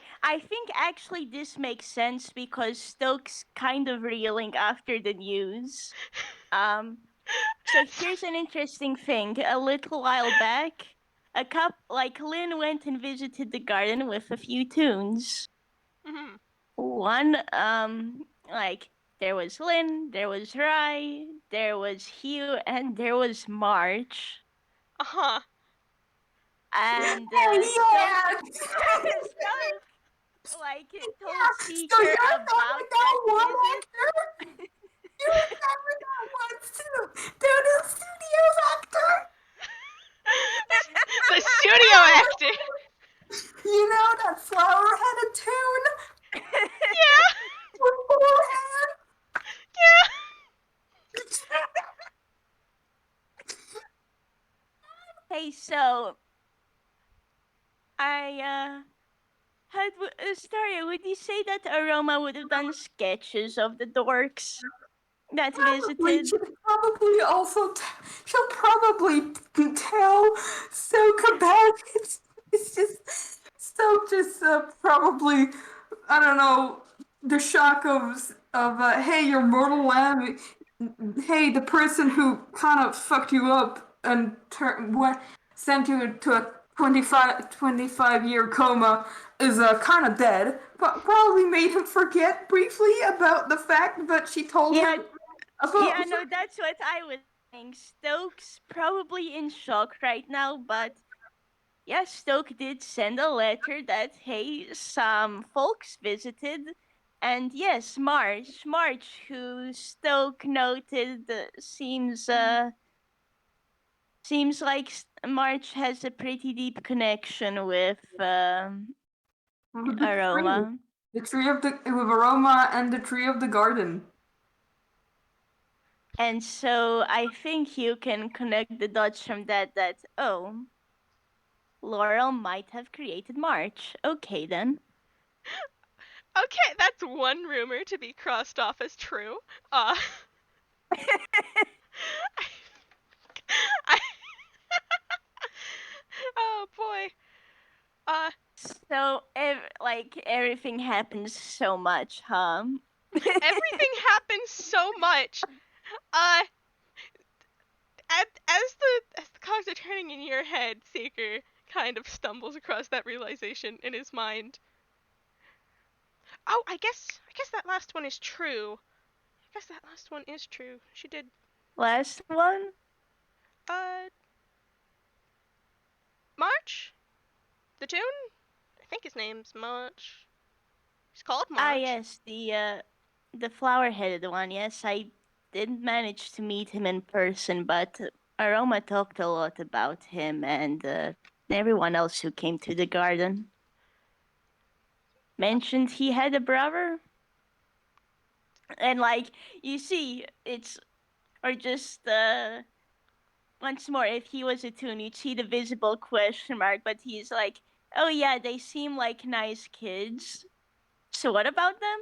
Speaker 1: think actually this makes sense because Stokes kind of reeling after the news. So here's an interesting thing. A little while back, Lynn went and visited the garden with a few tunes.
Speaker 2: Mm-hmm.
Speaker 1: One, there was Lynn, there was Rai, there was Hugh, and there was March.
Speaker 2: Uh-huh.
Speaker 1: And
Speaker 3: Yeah!
Speaker 1: Stoke told
Speaker 3: So
Speaker 1: Seeker
Speaker 3: you're
Speaker 1: about that
Speaker 3: one
Speaker 1: visit.
Speaker 3: actor? You remember that once too? Doodle Studios actor?
Speaker 2: the studio actor.
Speaker 3: You know that flower-headed tune?
Speaker 2: Yeah.
Speaker 3: With full hair?
Speaker 2: Yeah.
Speaker 1: Hey, so I had Astaria, would you say that Aroma would have done sketches of the dorks that
Speaker 3: Probably.
Speaker 1: visited?
Speaker 3: She'll probably tell Soak about it. It's just Soak just probably, I don't know, the shock of hey, your mortal lamb, hey, the person who kind of fucked you up and sent you to a 25-year coma is kind of dead. But probably made him forget briefly about the fact that she told
Speaker 1: Yeah,
Speaker 3: him about.
Speaker 1: yeah, no, that's what I was saying. Stokes probably in shock right now, but yeah, Stoke did send a letter that hey, some folks visited, and yes, March, who Stoke noted seems like March has a pretty deep connection with
Speaker 3: The tree.
Speaker 1: Aroma.
Speaker 3: The tree of the with aroma and the tree of the garden.
Speaker 1: And so I think you can connect the dots from that oh, Laurel might have created March. Okay then.
Speaker 2: Okay, that's one rumor to be crossed off as true. I, oh boy.
Speaker 1: So everything happens so much, huh?
Speaker 2: Everything happens so much. Uh, as the cogs are turning in your head, Seeker kind of stumbles across that realization in his mind. Oh, I guess that last one is true. I guess that last one is true. She did.
Speaker 1: Last one?
Speaker 2: Uh, March, the tune. I think his name's March. He's called
Speaker 1: Ah,
Speaker 2: March.
Speaker 1: yes, the flower-headed one. Yes, I didn't manage to meet him in person, but Aroma talked a lot about him and everyone else who came to the garden. Mentioned he had a brother, and you see, it's or just once more, if he was a toon, you'd see the visible question mark, but he's like, oh yeah, they seem like nice kids. So what about them?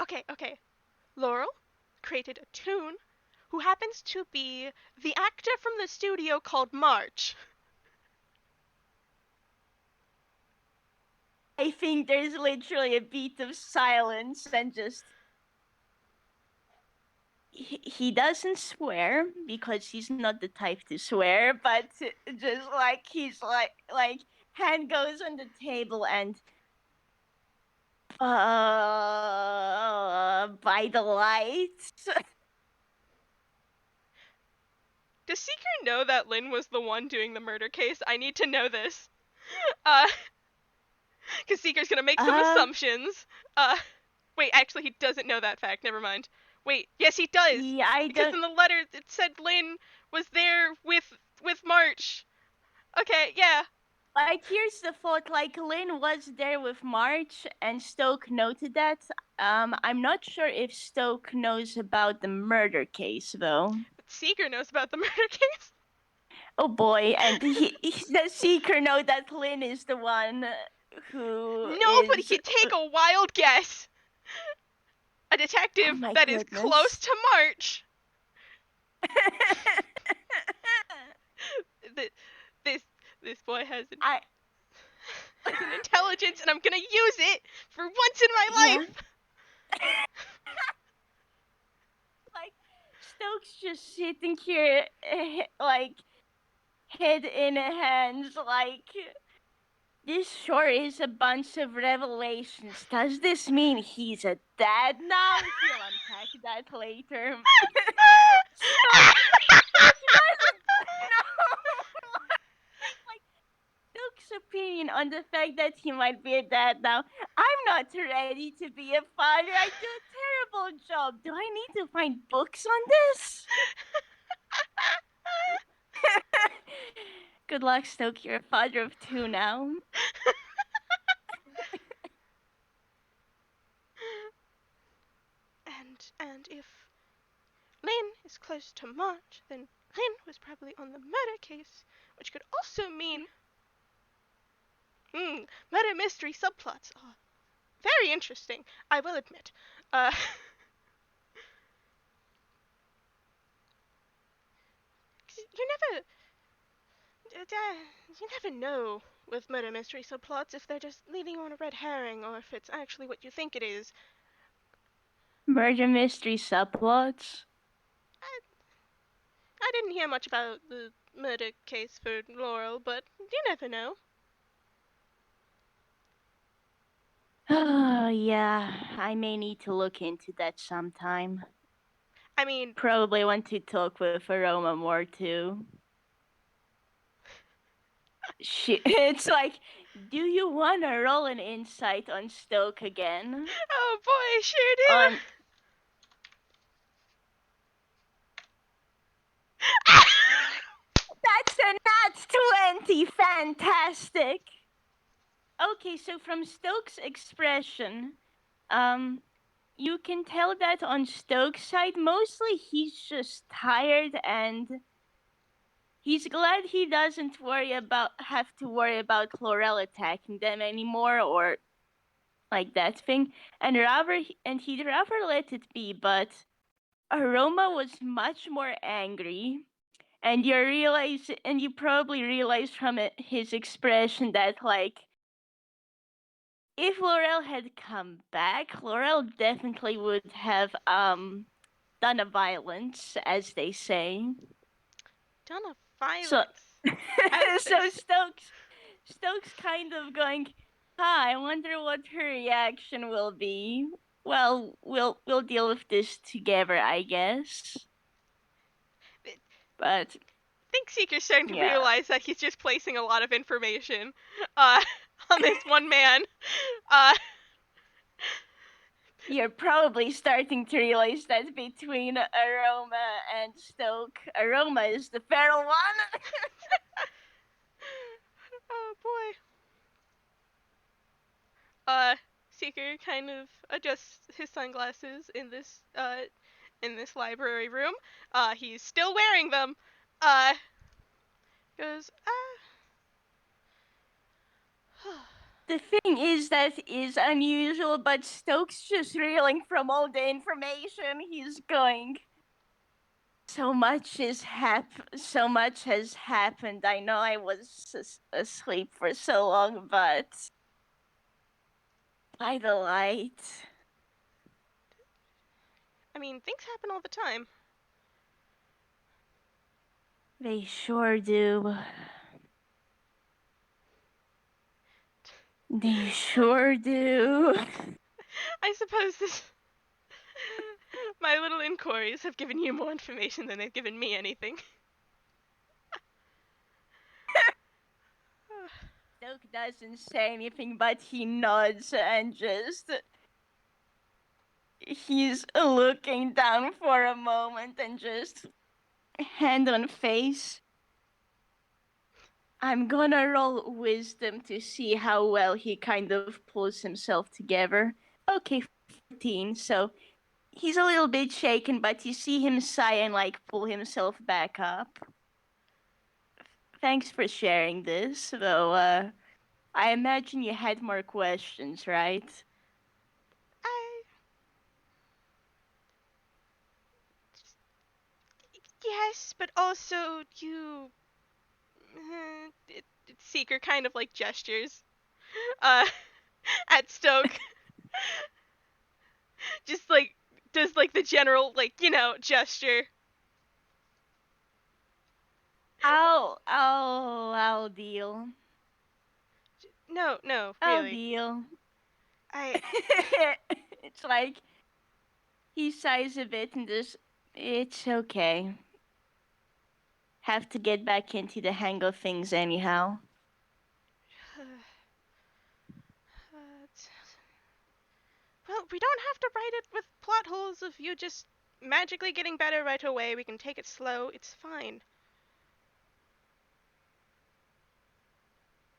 Speaker 2: Okay. Laurel created a tune who happens to be the actor from the studio called March.
Speaker 1: I think there's literally a beat of silence and just he doesn't swear because he's not the type to swear, but just he's hand goes on the table and by the lights.
Speaker 2: Does Seeker know that Lynn was the one doing the murder case? I need to know this. Because Seeker's gonna make some assumptions. Wait, actually, he doesn't know that fact. Never mind. Wait, yes, he does.
Speaker 1: Yeah, I
Speaker 2: Because
Speaker 1: don't.
Speaker 2: in the letter it said Lynn was there with March. Okay, yeah.
Speaker 1: Like, here's the thought. Like, Lynn was there with March, and Stocke noted that. I'm not sure if Stocke knows about the murder case, though.
Speaker 2: But Seeker knows about the murder case.
Speaker 1: Oh boy, and does Seeker know that Lynn is the one who
Speaker 2: Nobody
Speaker 1: is...
Speaker 2: can take a wild guess. A
Speaker 1: Oh
Speaker 2: detective
Speaker 1: my
Speaker 2: that is
Speaker 1: goodness.
Speaker 2: close to March. This boy has
Speaker 1: I...
Speaker 2: an intelligence, and I'm gonna use it for once in my
Speaker 1: Yeah.
Speaker 2: life.
Speaker 1: Like, Stokes just sitting here, like, head in hands, like, this sure is a bunch of revelations. Does this mean he's a dad now? He'll unpack that later. Stokes doesn't know. Like, Stokes' opinion on the fact that he might be a dad now. I'm not ready to be a father. I do a terrible job. Do I need to find books on this? Good luck, Stoke. You're a father of 2 now.
Speaker 2: And if Lynn is close to March, then Lynn was probably on the murder case, which could also mean murder mystery subplots are very interesting, I will admit. You never you never know with murder mystery subplots if they're just leading on a red herring or if it's actually what you think it is.
Speaker 1: Murder mystery subplots?
Speaker 2: I didn't hear much about the murder case for Laurel, but you never know.
Speaker 1: Oh, yeah. I may need to look into that sometime.
Speaker 2: I mean,
Speaker 1: Probably want to talk with Aroma more too. It's like, do you want to roll an insight on Stoke again?
Speaker 2: oh boy, I sure do.
Speaker 1: On That's a nat 20! Fantastic! Okay, so from Stoke's expression, you can tell that on Stoke's side, mostly he's just tired and he's glad he doesn't have to worry about Laurel attacking them anymore or like that thing. And he'd rather let it be, but Aroma was much more angry. And you probably realize from his expression that, like, if Laurel had come back, Laurel definitely would have done a violence, as they say.
Speaker 2: Done a
Speaker 1: So,
Speaker 2: violence.
Speaker 1: so Stokes kind of going, I wonder what her reaction will be. Well, we'll deal with this together, I guess. But
Speaker 2: I think Seeker's starting to
Speaker 1: yeah,
Speaker 2: realize that he's just placing a lot of information on this one man.
Speaker 1: you're probably starting to realize that between Aroma and Stoke, Aroma is the feral one.
Speaker 2: Oh boy. Seeker kind of adjusts his sunglasses in this library room. He's still wearing them. Goes,
Speaker 1: The thing is that is unusual, but Stokes just reeling from all the information. He's going. So much has happened. I know I was asleep for so long, but by the light.
Speaker 2: I mean, things happen all the time.
Speaker 1: They sure do. They sure do.
Speaker 2: I suppose this. My little inquiries have given you more information than they've given me anything.
Speaker 1: Stoke doesn't say anything, but he nods and just. he's looking down for a moment and just hand on face. I'm gonna roll wisdom to see how well he kind of pulls himself together. Okay, 14, so he's a little bit shaken, but you see him sigh and like pull himself back up. Thanks for sharing this, though. I imagine you had more questions, right?
Speaker 2: I yes, but also you. Seeker kind of like gestures, uh, at Stocke, just like does like the general gesture.
Speaker 1: I'll deal.
Speaker 2: No,
Speaker 1: I'll
Speaker 2: really.
Speaker 1: deal.
Speaker 2: I
Speaker 1: It's like he sighs a bit and just, it's okay. Have to get back into the hang of things anyhow.
Speaker 2: Well, we don't have to write it with plot holes of you just magically getting better right away. We can take it slow. It's fine.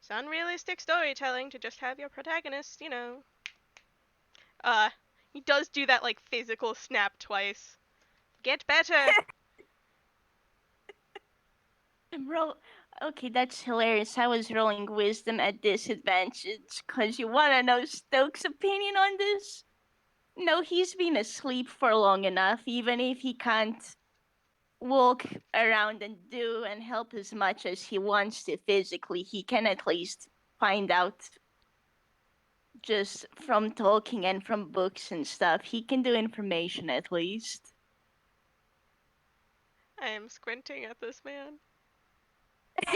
Speaker 2: It's unrealistic storytelling to just have your protagonist, Uh, he does do that like physical snap twice. Get better.
Speaker 1: Roll. Okay, that's hilarious. I was rolling wisdom at disadvantage because you want to know Stokes' opinion on this? No, he's been asleep for long enough, even if he can't walk around and do and help as much as he wants to physically, he can at least find out just from talking and from books and stuff. He can do information at least.
Speaker 2: I am squinting at this man.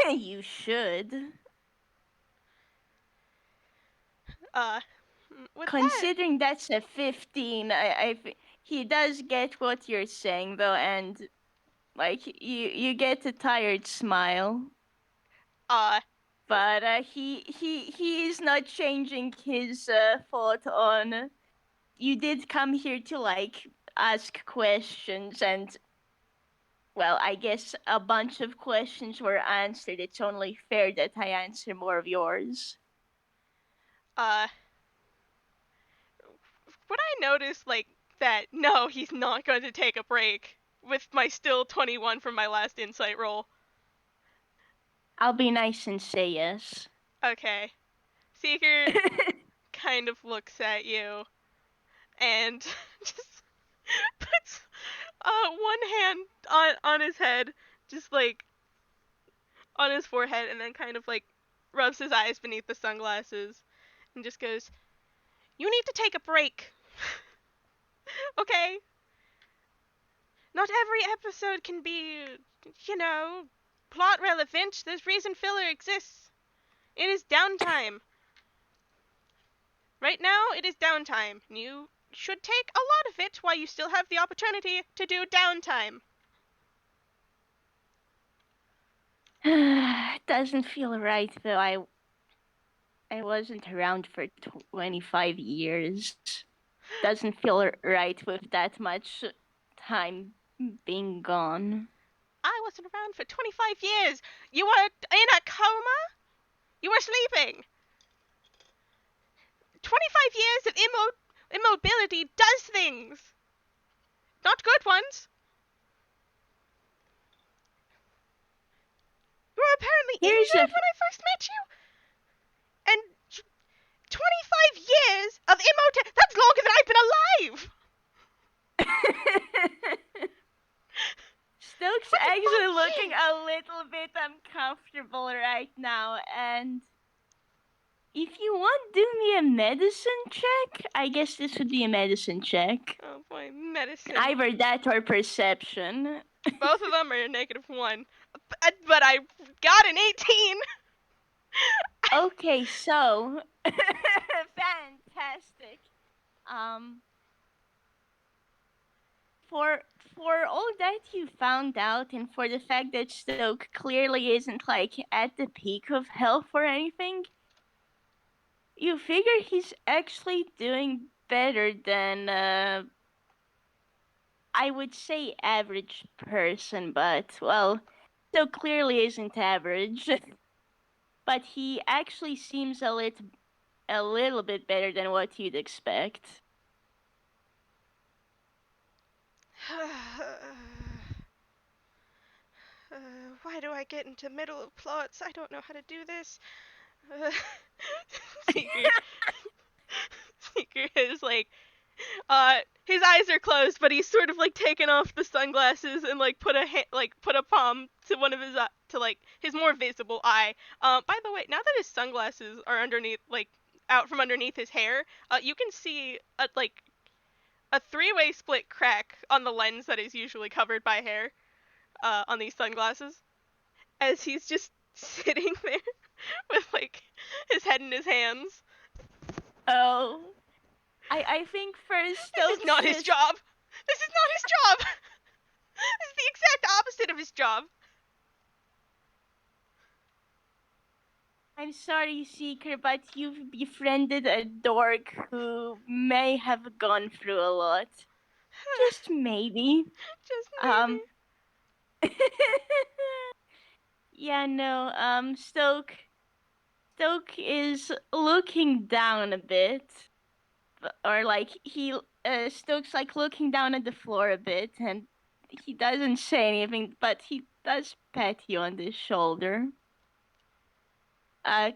Speaker 1: You should.
Speaker 2: Uh, with that,
Speaker 1: Considering that's a 15, he does get what you're saying though, and like you get a tired smile.
Speaker 2: uh,
Speaker 1: But he is not changing his thought on. You did come here to like ask questions, and well, I guess a bunch of questions were answered. It's only fair that I answer more of yours.
Speaker 2: uh, would I notice like that? No, he's not going to take a break with my still 21 from my last insight roll.
Speaker 1: I'll be nice and say yes.
Speaker 2: Okay. Seeker kind of looks at you and just puts one hand on his head, just like on his forehead, and then kind of like rubs his eyes beneath the sunglasses and just goes, "You need to take a break." Okay? Not every episode can be, you know, plot relevant. There's reason filler exists. It is downtime. Right now, it is downtime. You should take a lot of it while you still have the opportunity to do downtime.
Speaker 1: Doesn't feel right though. I wasn't around for 25 years. Doesn't feel right with that much time being gone.
Speaker 2: I wasn't around for 25 years. You were in a coma? You were sleeping. 25 years of immobility does things. Not good ones. You were apparently
Speaker 1: Here's
Speaker 2: injured
Speaker 1: a.
Speaker 2: when I first met you. And 25 years of that's longer than I've been alive.
Speaker 1: Stokes actually looking a little bit uncomfortable right now, and if you want, do me a medicine check. I guess this would be a medicine check.
Speaker 2: Oh boy, medicine.
Speaker 1: Either that or perception.
Speaker 2: Both of them are -1. But I got an 18.
Speaker 1: Okay, so fantastic. Um, for all that you found out, and for the fact that Stoke clearly isn't like at the peak of health or anything, you figure he's actually doing better than I would say average person, but well, so clearly isn't average. But he actually seems a little bit better than what you'd expect.
Speaker 2: Why do I get into middle of plots? I don't know how to do this. Seeker, Seeker is like, his eyes are closed, but he's sort of like taken off the sunglasses and like put a palm to one of his to like his more visible eye. By the way, now that his sunglasses are underneath, like out from underneath his hair, you can see a three-way split crack on the lens that is usually covered by hair, on these sunglasses, as he's just sitting there with like his head in his hands.
Speaker 1: Oh, I think first
Speaker 2: This is
Speaker 1: Stokes
Speaker 2: not his
Speaker 1: just
Speaker 2: job. This is not his job. This is the exact opposite of his job.
Speaker 1: I'm sorry, Seeker, but you've befriended a dork who may have gone through a lot. Just maybe.
Speaker 2: Just maybe.
Speaker 1: Um Yeah, no, Stoke is looking down a bit. Or like Stoke's like looking down at the floor a bit, and he doesn't say anything, but he does pat you on the shoulder.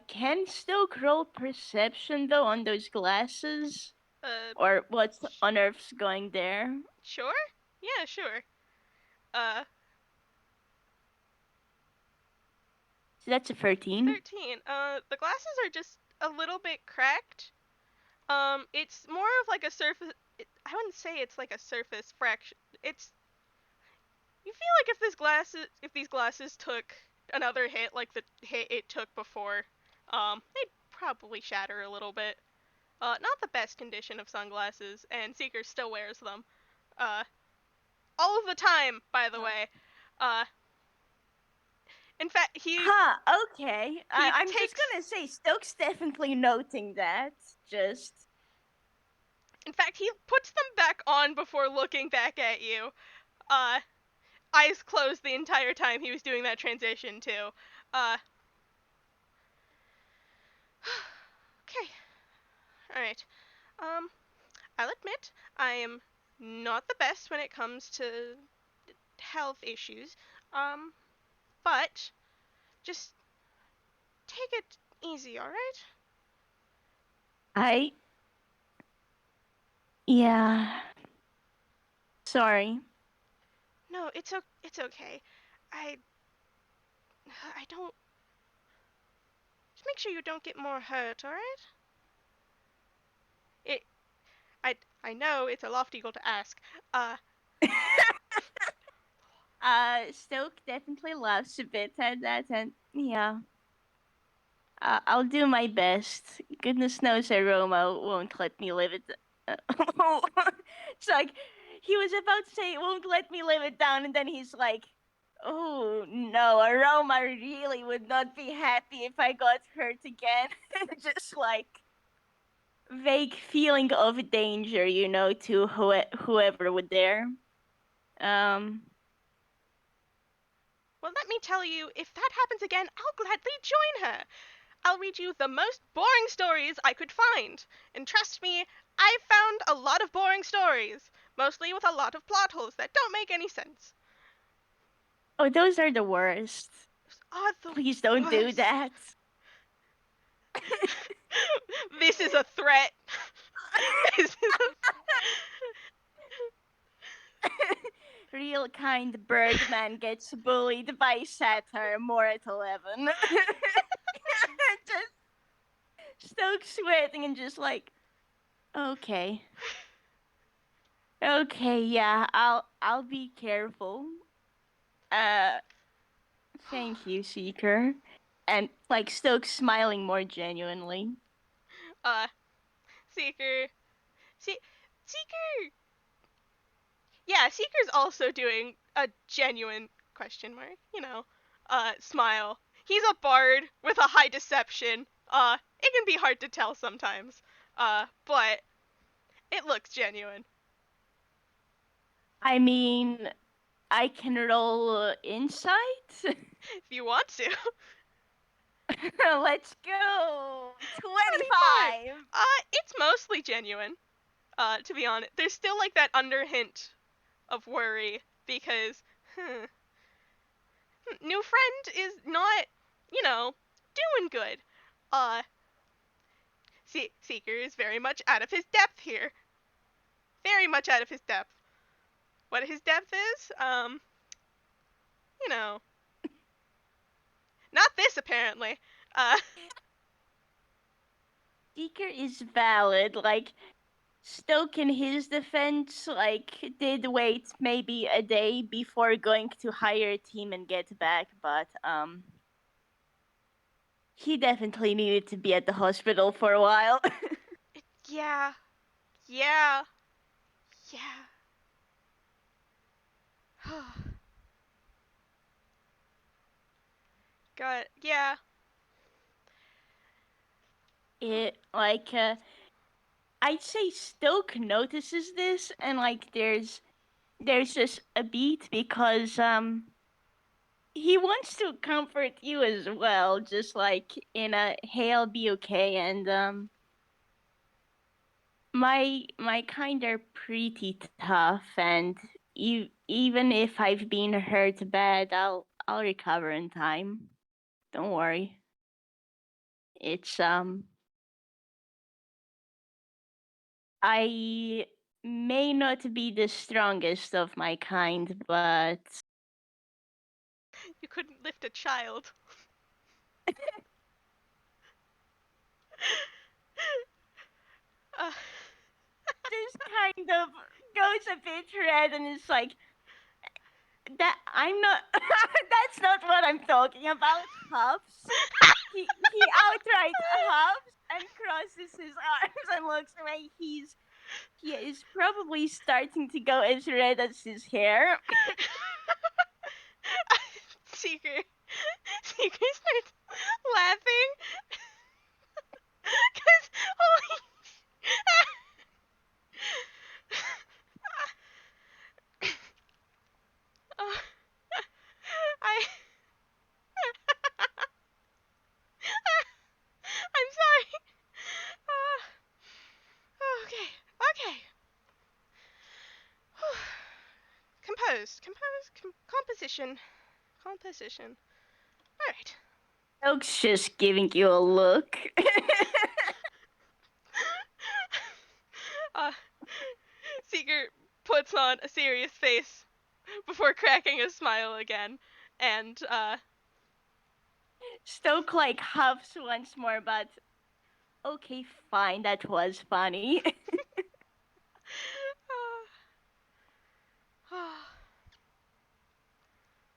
Speaker 1: Can Stoke roll perception though on those glasses?
Speaker 2: Uh,
Speaker 1: Or what's on earth's going there?
Speaker 2: sure? Yeah, sure. Uh,
Speaker 1: So that's a 13.
Speaker 2: 13. The glasses are just a little bit cracked. It's more of like a surface. I wouldn't say it's like a surface fraction. It's, you feel like if these glasses took another hit like the hit it took before, they'd probably shatter a little bit. Not the best condition of sunglasses, and Seeker still wears them. Uh, all of the time, by the way. Uh, in fact,
Speaker 1: Huh, okay.
Speaker 2: he
Speaker 1: I'm just
Speaker 2: takes.
Speaker 1: gonna say Stoke's definitely noting that. Just.
Speaker 2: In fact, he puts them back on before looking back at you. Uh, Eyes closed the entire time he was doing that transition too. Uh, okay, all right. Um, I'll admit I am not the best when it comes to health issues. Um, but just take it easy, all right?
Speaker 1: I. Yeah. Sorry.
Speaker 2: No, it's okay. I I don't. Just make sure you don't get more hurt, all right? It. I know it's a lofty goal to ask.
Speaker 1: Stoke definitely laughs a bit at that, and yeah. I'll do my best. Goodness knows Aroma won't let me live it. It's like he was about to say, "Won't let me live it down," and then he's like, "Oh no, Aroma really would not be happy if I got hurt again." Just like vague feeling of danger, to whoever would there. Um,
Speaker 2: Well, let me tell you, if that happens again, I'll gladly join her. I'll read you the most boring stories I could find. And trust me, I've found a lot of boring stories, mostly with a lot of plot holes that don't make any sense.
Speaker 1: oh, those are the worst.
Speaker 2: Those are the
Speaker 1: Please don't do
Speaker 2: worst.
Speaker 1: that.
Speaker 2: This is a threat. This is a...
Speaker 1: Real kind Birdman gets bullied by satire more at 11. Just Stokes sweating and just like, okay. Okay, yeah, I'll be careful. Uh Thank you, Seeker. And like Stokes smiling more genuinely.
Speaker 2: uh, Seeker. Seeker. Yeah, Seeker's also doing a genuine question mark, smile. He's a bard with a high deception. It can be hard to tell sometimes. But it looks genuine.
Speaker 1: I mean, I can roll insight.
Speaker 2: If you want to.
Speaker 1: Let's go.
Speaker 2: 25.
Speaker 1: 25.
Speaker 2: It's mostly genuine. To be honest, there's still like that underhint of worry because new friend is not, doing good. Uh, Seeker is very much out of his depth here. Very much out of his depth. What his depth is, you know, not this apparently. Uh,
Speaker 1: Seeker is valid. Like, Stocke in his defense, like, did wait maybe a day before going to hire a team and get back, but, he definitely needed to be at the hospital for a while.
Speaker 2: yeah, yeah, yeah. Yeah.
Speaker 1: Like, I'd say Stocke notices this, and, like, there's just a beat because, he wants to comfort you as well, just like in a hey, I'll be okay, and my kind are pretty tough, and even if I've been hurt bad, I'll recover in time. Don't worry. It's I may not be the strongest of my kind, but
Speaker 2: You couldn't lift a child. uh,
Speaker 1: this kind of goes a bit red, and it's like that. I'm not. That's not what I'm talking about. Huffs. He outright huffs and crosses his arms and looks away. He is probably starting to go as red as his hair.
Speaker 2: Seeker. Seeker starts laughing. Cause holy I I'm sorry. Okay. Okay. Composition. Composition. All right.
Speaker 1: Oak's just giving you a look.
Speaker 2: uh, Seeker puts on a serious face before cracking a smile again, and
Speaker 1: Stocke like huffs once more, but okay, fine, that was funny.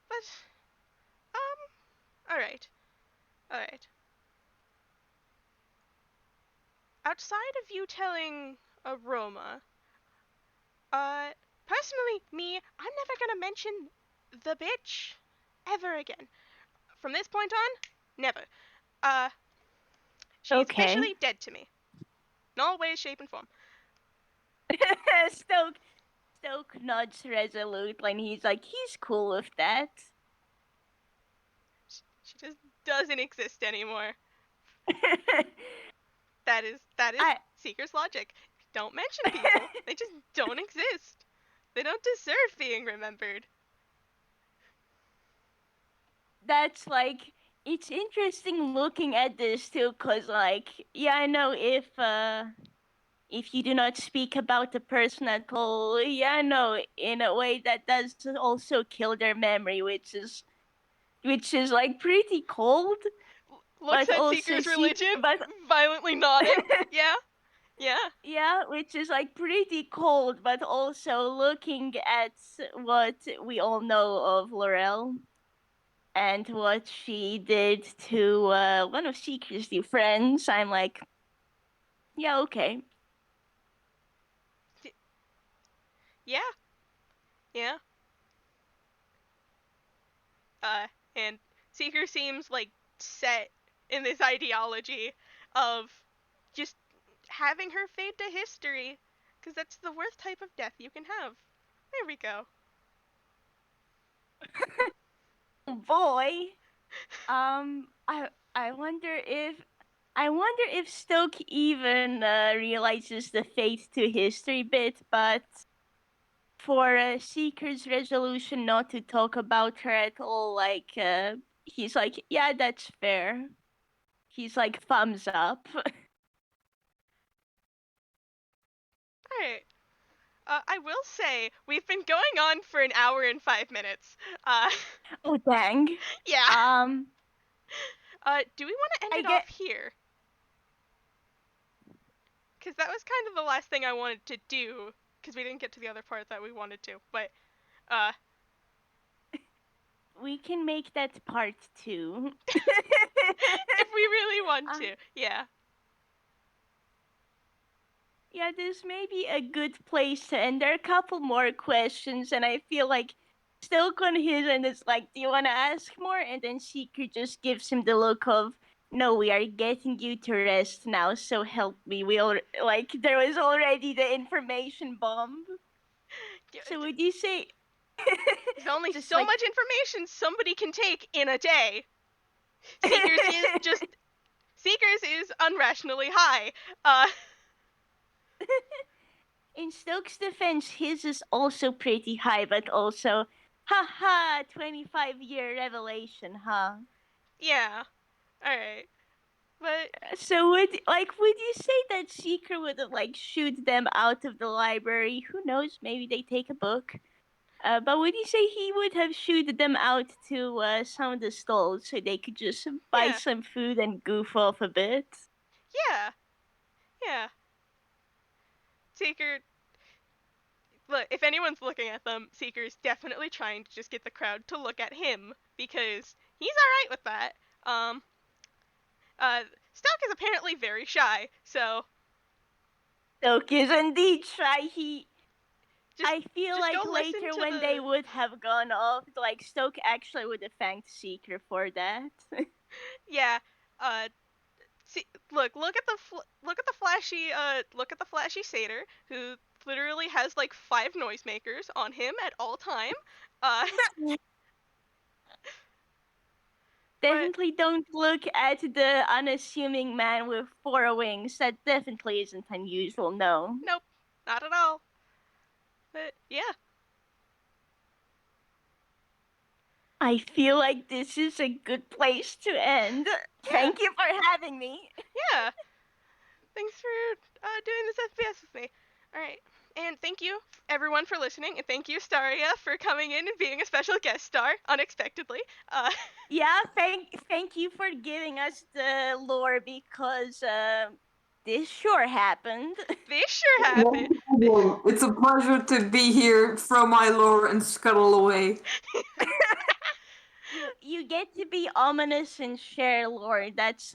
Speaker 2: but all right, all right. Outside of you telling Aroma, personally, I'm never gonna mention the bitch ever again. From this point on, never. Uh, she's
Speaker 1: Okay.
Speaker 2: officially dead to me. In all ways, shape, and form.
Speaker 1: Stocke nods resolutely, and he's like, he's cool with that.
Speaker 2: She just doesn't exist anymore. That is
Speaker 1: I
Speaker 2: Seeker's logic. Don't mention people. They just don't exist. They don't deserve being remembered.
Speaker 1: that's like it's interesting looking at this too, cause like yeah, I know if you do not speak about the person at all, yeah, I know in a way that does also kill their memory, which is like pretty cold,
Speaker 2: Looks
Speaker 1: but
Speaker 2: at
Speaker 1: also
Speaker 2: Seeker's religion,
Speaker 1: but
Speaker 2: violently nodding. Yeah, yeah.
Speaker 1: yeah, which is like pretty cold, but also looking at what we all know of Laurel and what she did to one of Seeker's new friends, I'm like, yeah, okay.
Speaker 2: Yeah, yeah. And Seeker seems like set in this ideology of just having her fade to history, because that's the worst type of death you can have. There we go.
Speaker 1: Boy. I wonder if Stoke even realizes the fate to history bit, but for Seeker's resolution not to talk about her at all, like he's like, yeah, that's fair. He's like thumbs up.
Speaker 2: Alright. I will say, we've been going on for an hour and 5 minutes.
Speaker 1: Oh dang.
Speaker 2: Yeah.
Speaker 1: Um,
Speaker 2: Do we want to end
Speaker 1: I
Speaker 2: it
Speaker 1: get
Speaker 2: off here? Because that was kind of the last thing I wanted to do, because we didn't get to the other part that we wanted to. But,
Speaker 1: we can make that part 2.
Speaker 2: if we really want
Speaker 1: Uh,
Speaker 2: to, yeah.
Speaker 1: yeah, this may be a good place to end. There are a couple more questions, and I feel like still on his end is like, do you want to ask more? And then Seeker just gives him the look of, no, we are getting you to rest now, so help me. Like, there was already the information bomb. So would you say...
Speaker 2: There's only
Speaker 1: just
Speaker 2: so
Speaker 1: like...
Speaker 2: much information somebody can take in a day. Seekers is unrationally high.
Speaker 1: In Stokes' defense, his is also pretty high, but also, haha, 25-year revelation, huh?
Speaker 2: Yeah. Alright. But,
Speaker 1: So would you say that Seeker would like shoot them out of the library? Who knows? Maybe they take a book. But would you say he would have shooted them out to some of the stalls so they could just buy
Speaker 2: yeah.
Speaker 1: some food and goof off a bit?
Speaker 2: Yeah. Yeah. Seeker, look, if anyone's looking at them, Seeker's definitely trying to just get the crowd to look at him, because he's alright with that. Stocke is apparently very shy, so
Speaker 1: Stoke is indeed shy. I feel
Speaker 2: just
Speaker 1: like
Speaker 2: go listen
Speaker 1: later
Speaker 2: to
Speaker 1: when they
Speaker 2: the
Speaker 1: would have gone off, like Stoke actually would have thanked Seeker for that.
Speaker 2: yeah. See, look at the flashy satyr who literally has like 5 noisemakers on him at all time. Uh, but
Speaker 1: Definitely don't look at the unassuming man with 4 wings. That definitely isn't unusual, no.
Speaker 2: nope, not at all. But yeah,
Speaker 1: I feel like this is a good place to end.
Speaker 2: yeah,
Speaker 1: Thank you for having me.
Speaker 2: yeah. Thanks for doing this FPS with me. All right. And thank you, everyone, for listening. And thank you, Staria, for coming in and being a special guest star unexpectedly.
Speaker 1: Yeah, thank you for giving us the lore because this sure happened.
Speaker 2: This sure happened.
Speaker 3: It's a pleasure to be here, throw my lore, and scuttle away.
Speaker 1: You get to be ominous and share lore. That's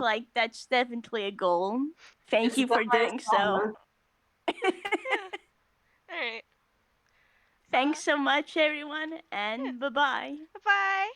Speaker 1: definitely a goal. Thank
Speaker 3: It's
Speaker 1: you
Speaker 3: the
Speaker 1: for doing
Speaker 3: highest
Speaker 1: so.
Speaker 3: honor.
Speaker 2: Yeah. All right.
Speaker 1: Thanks so much, everyone,
Speaker 2: Yeah.
Speaker 1: and bye bye.
Speaker 2: Bye.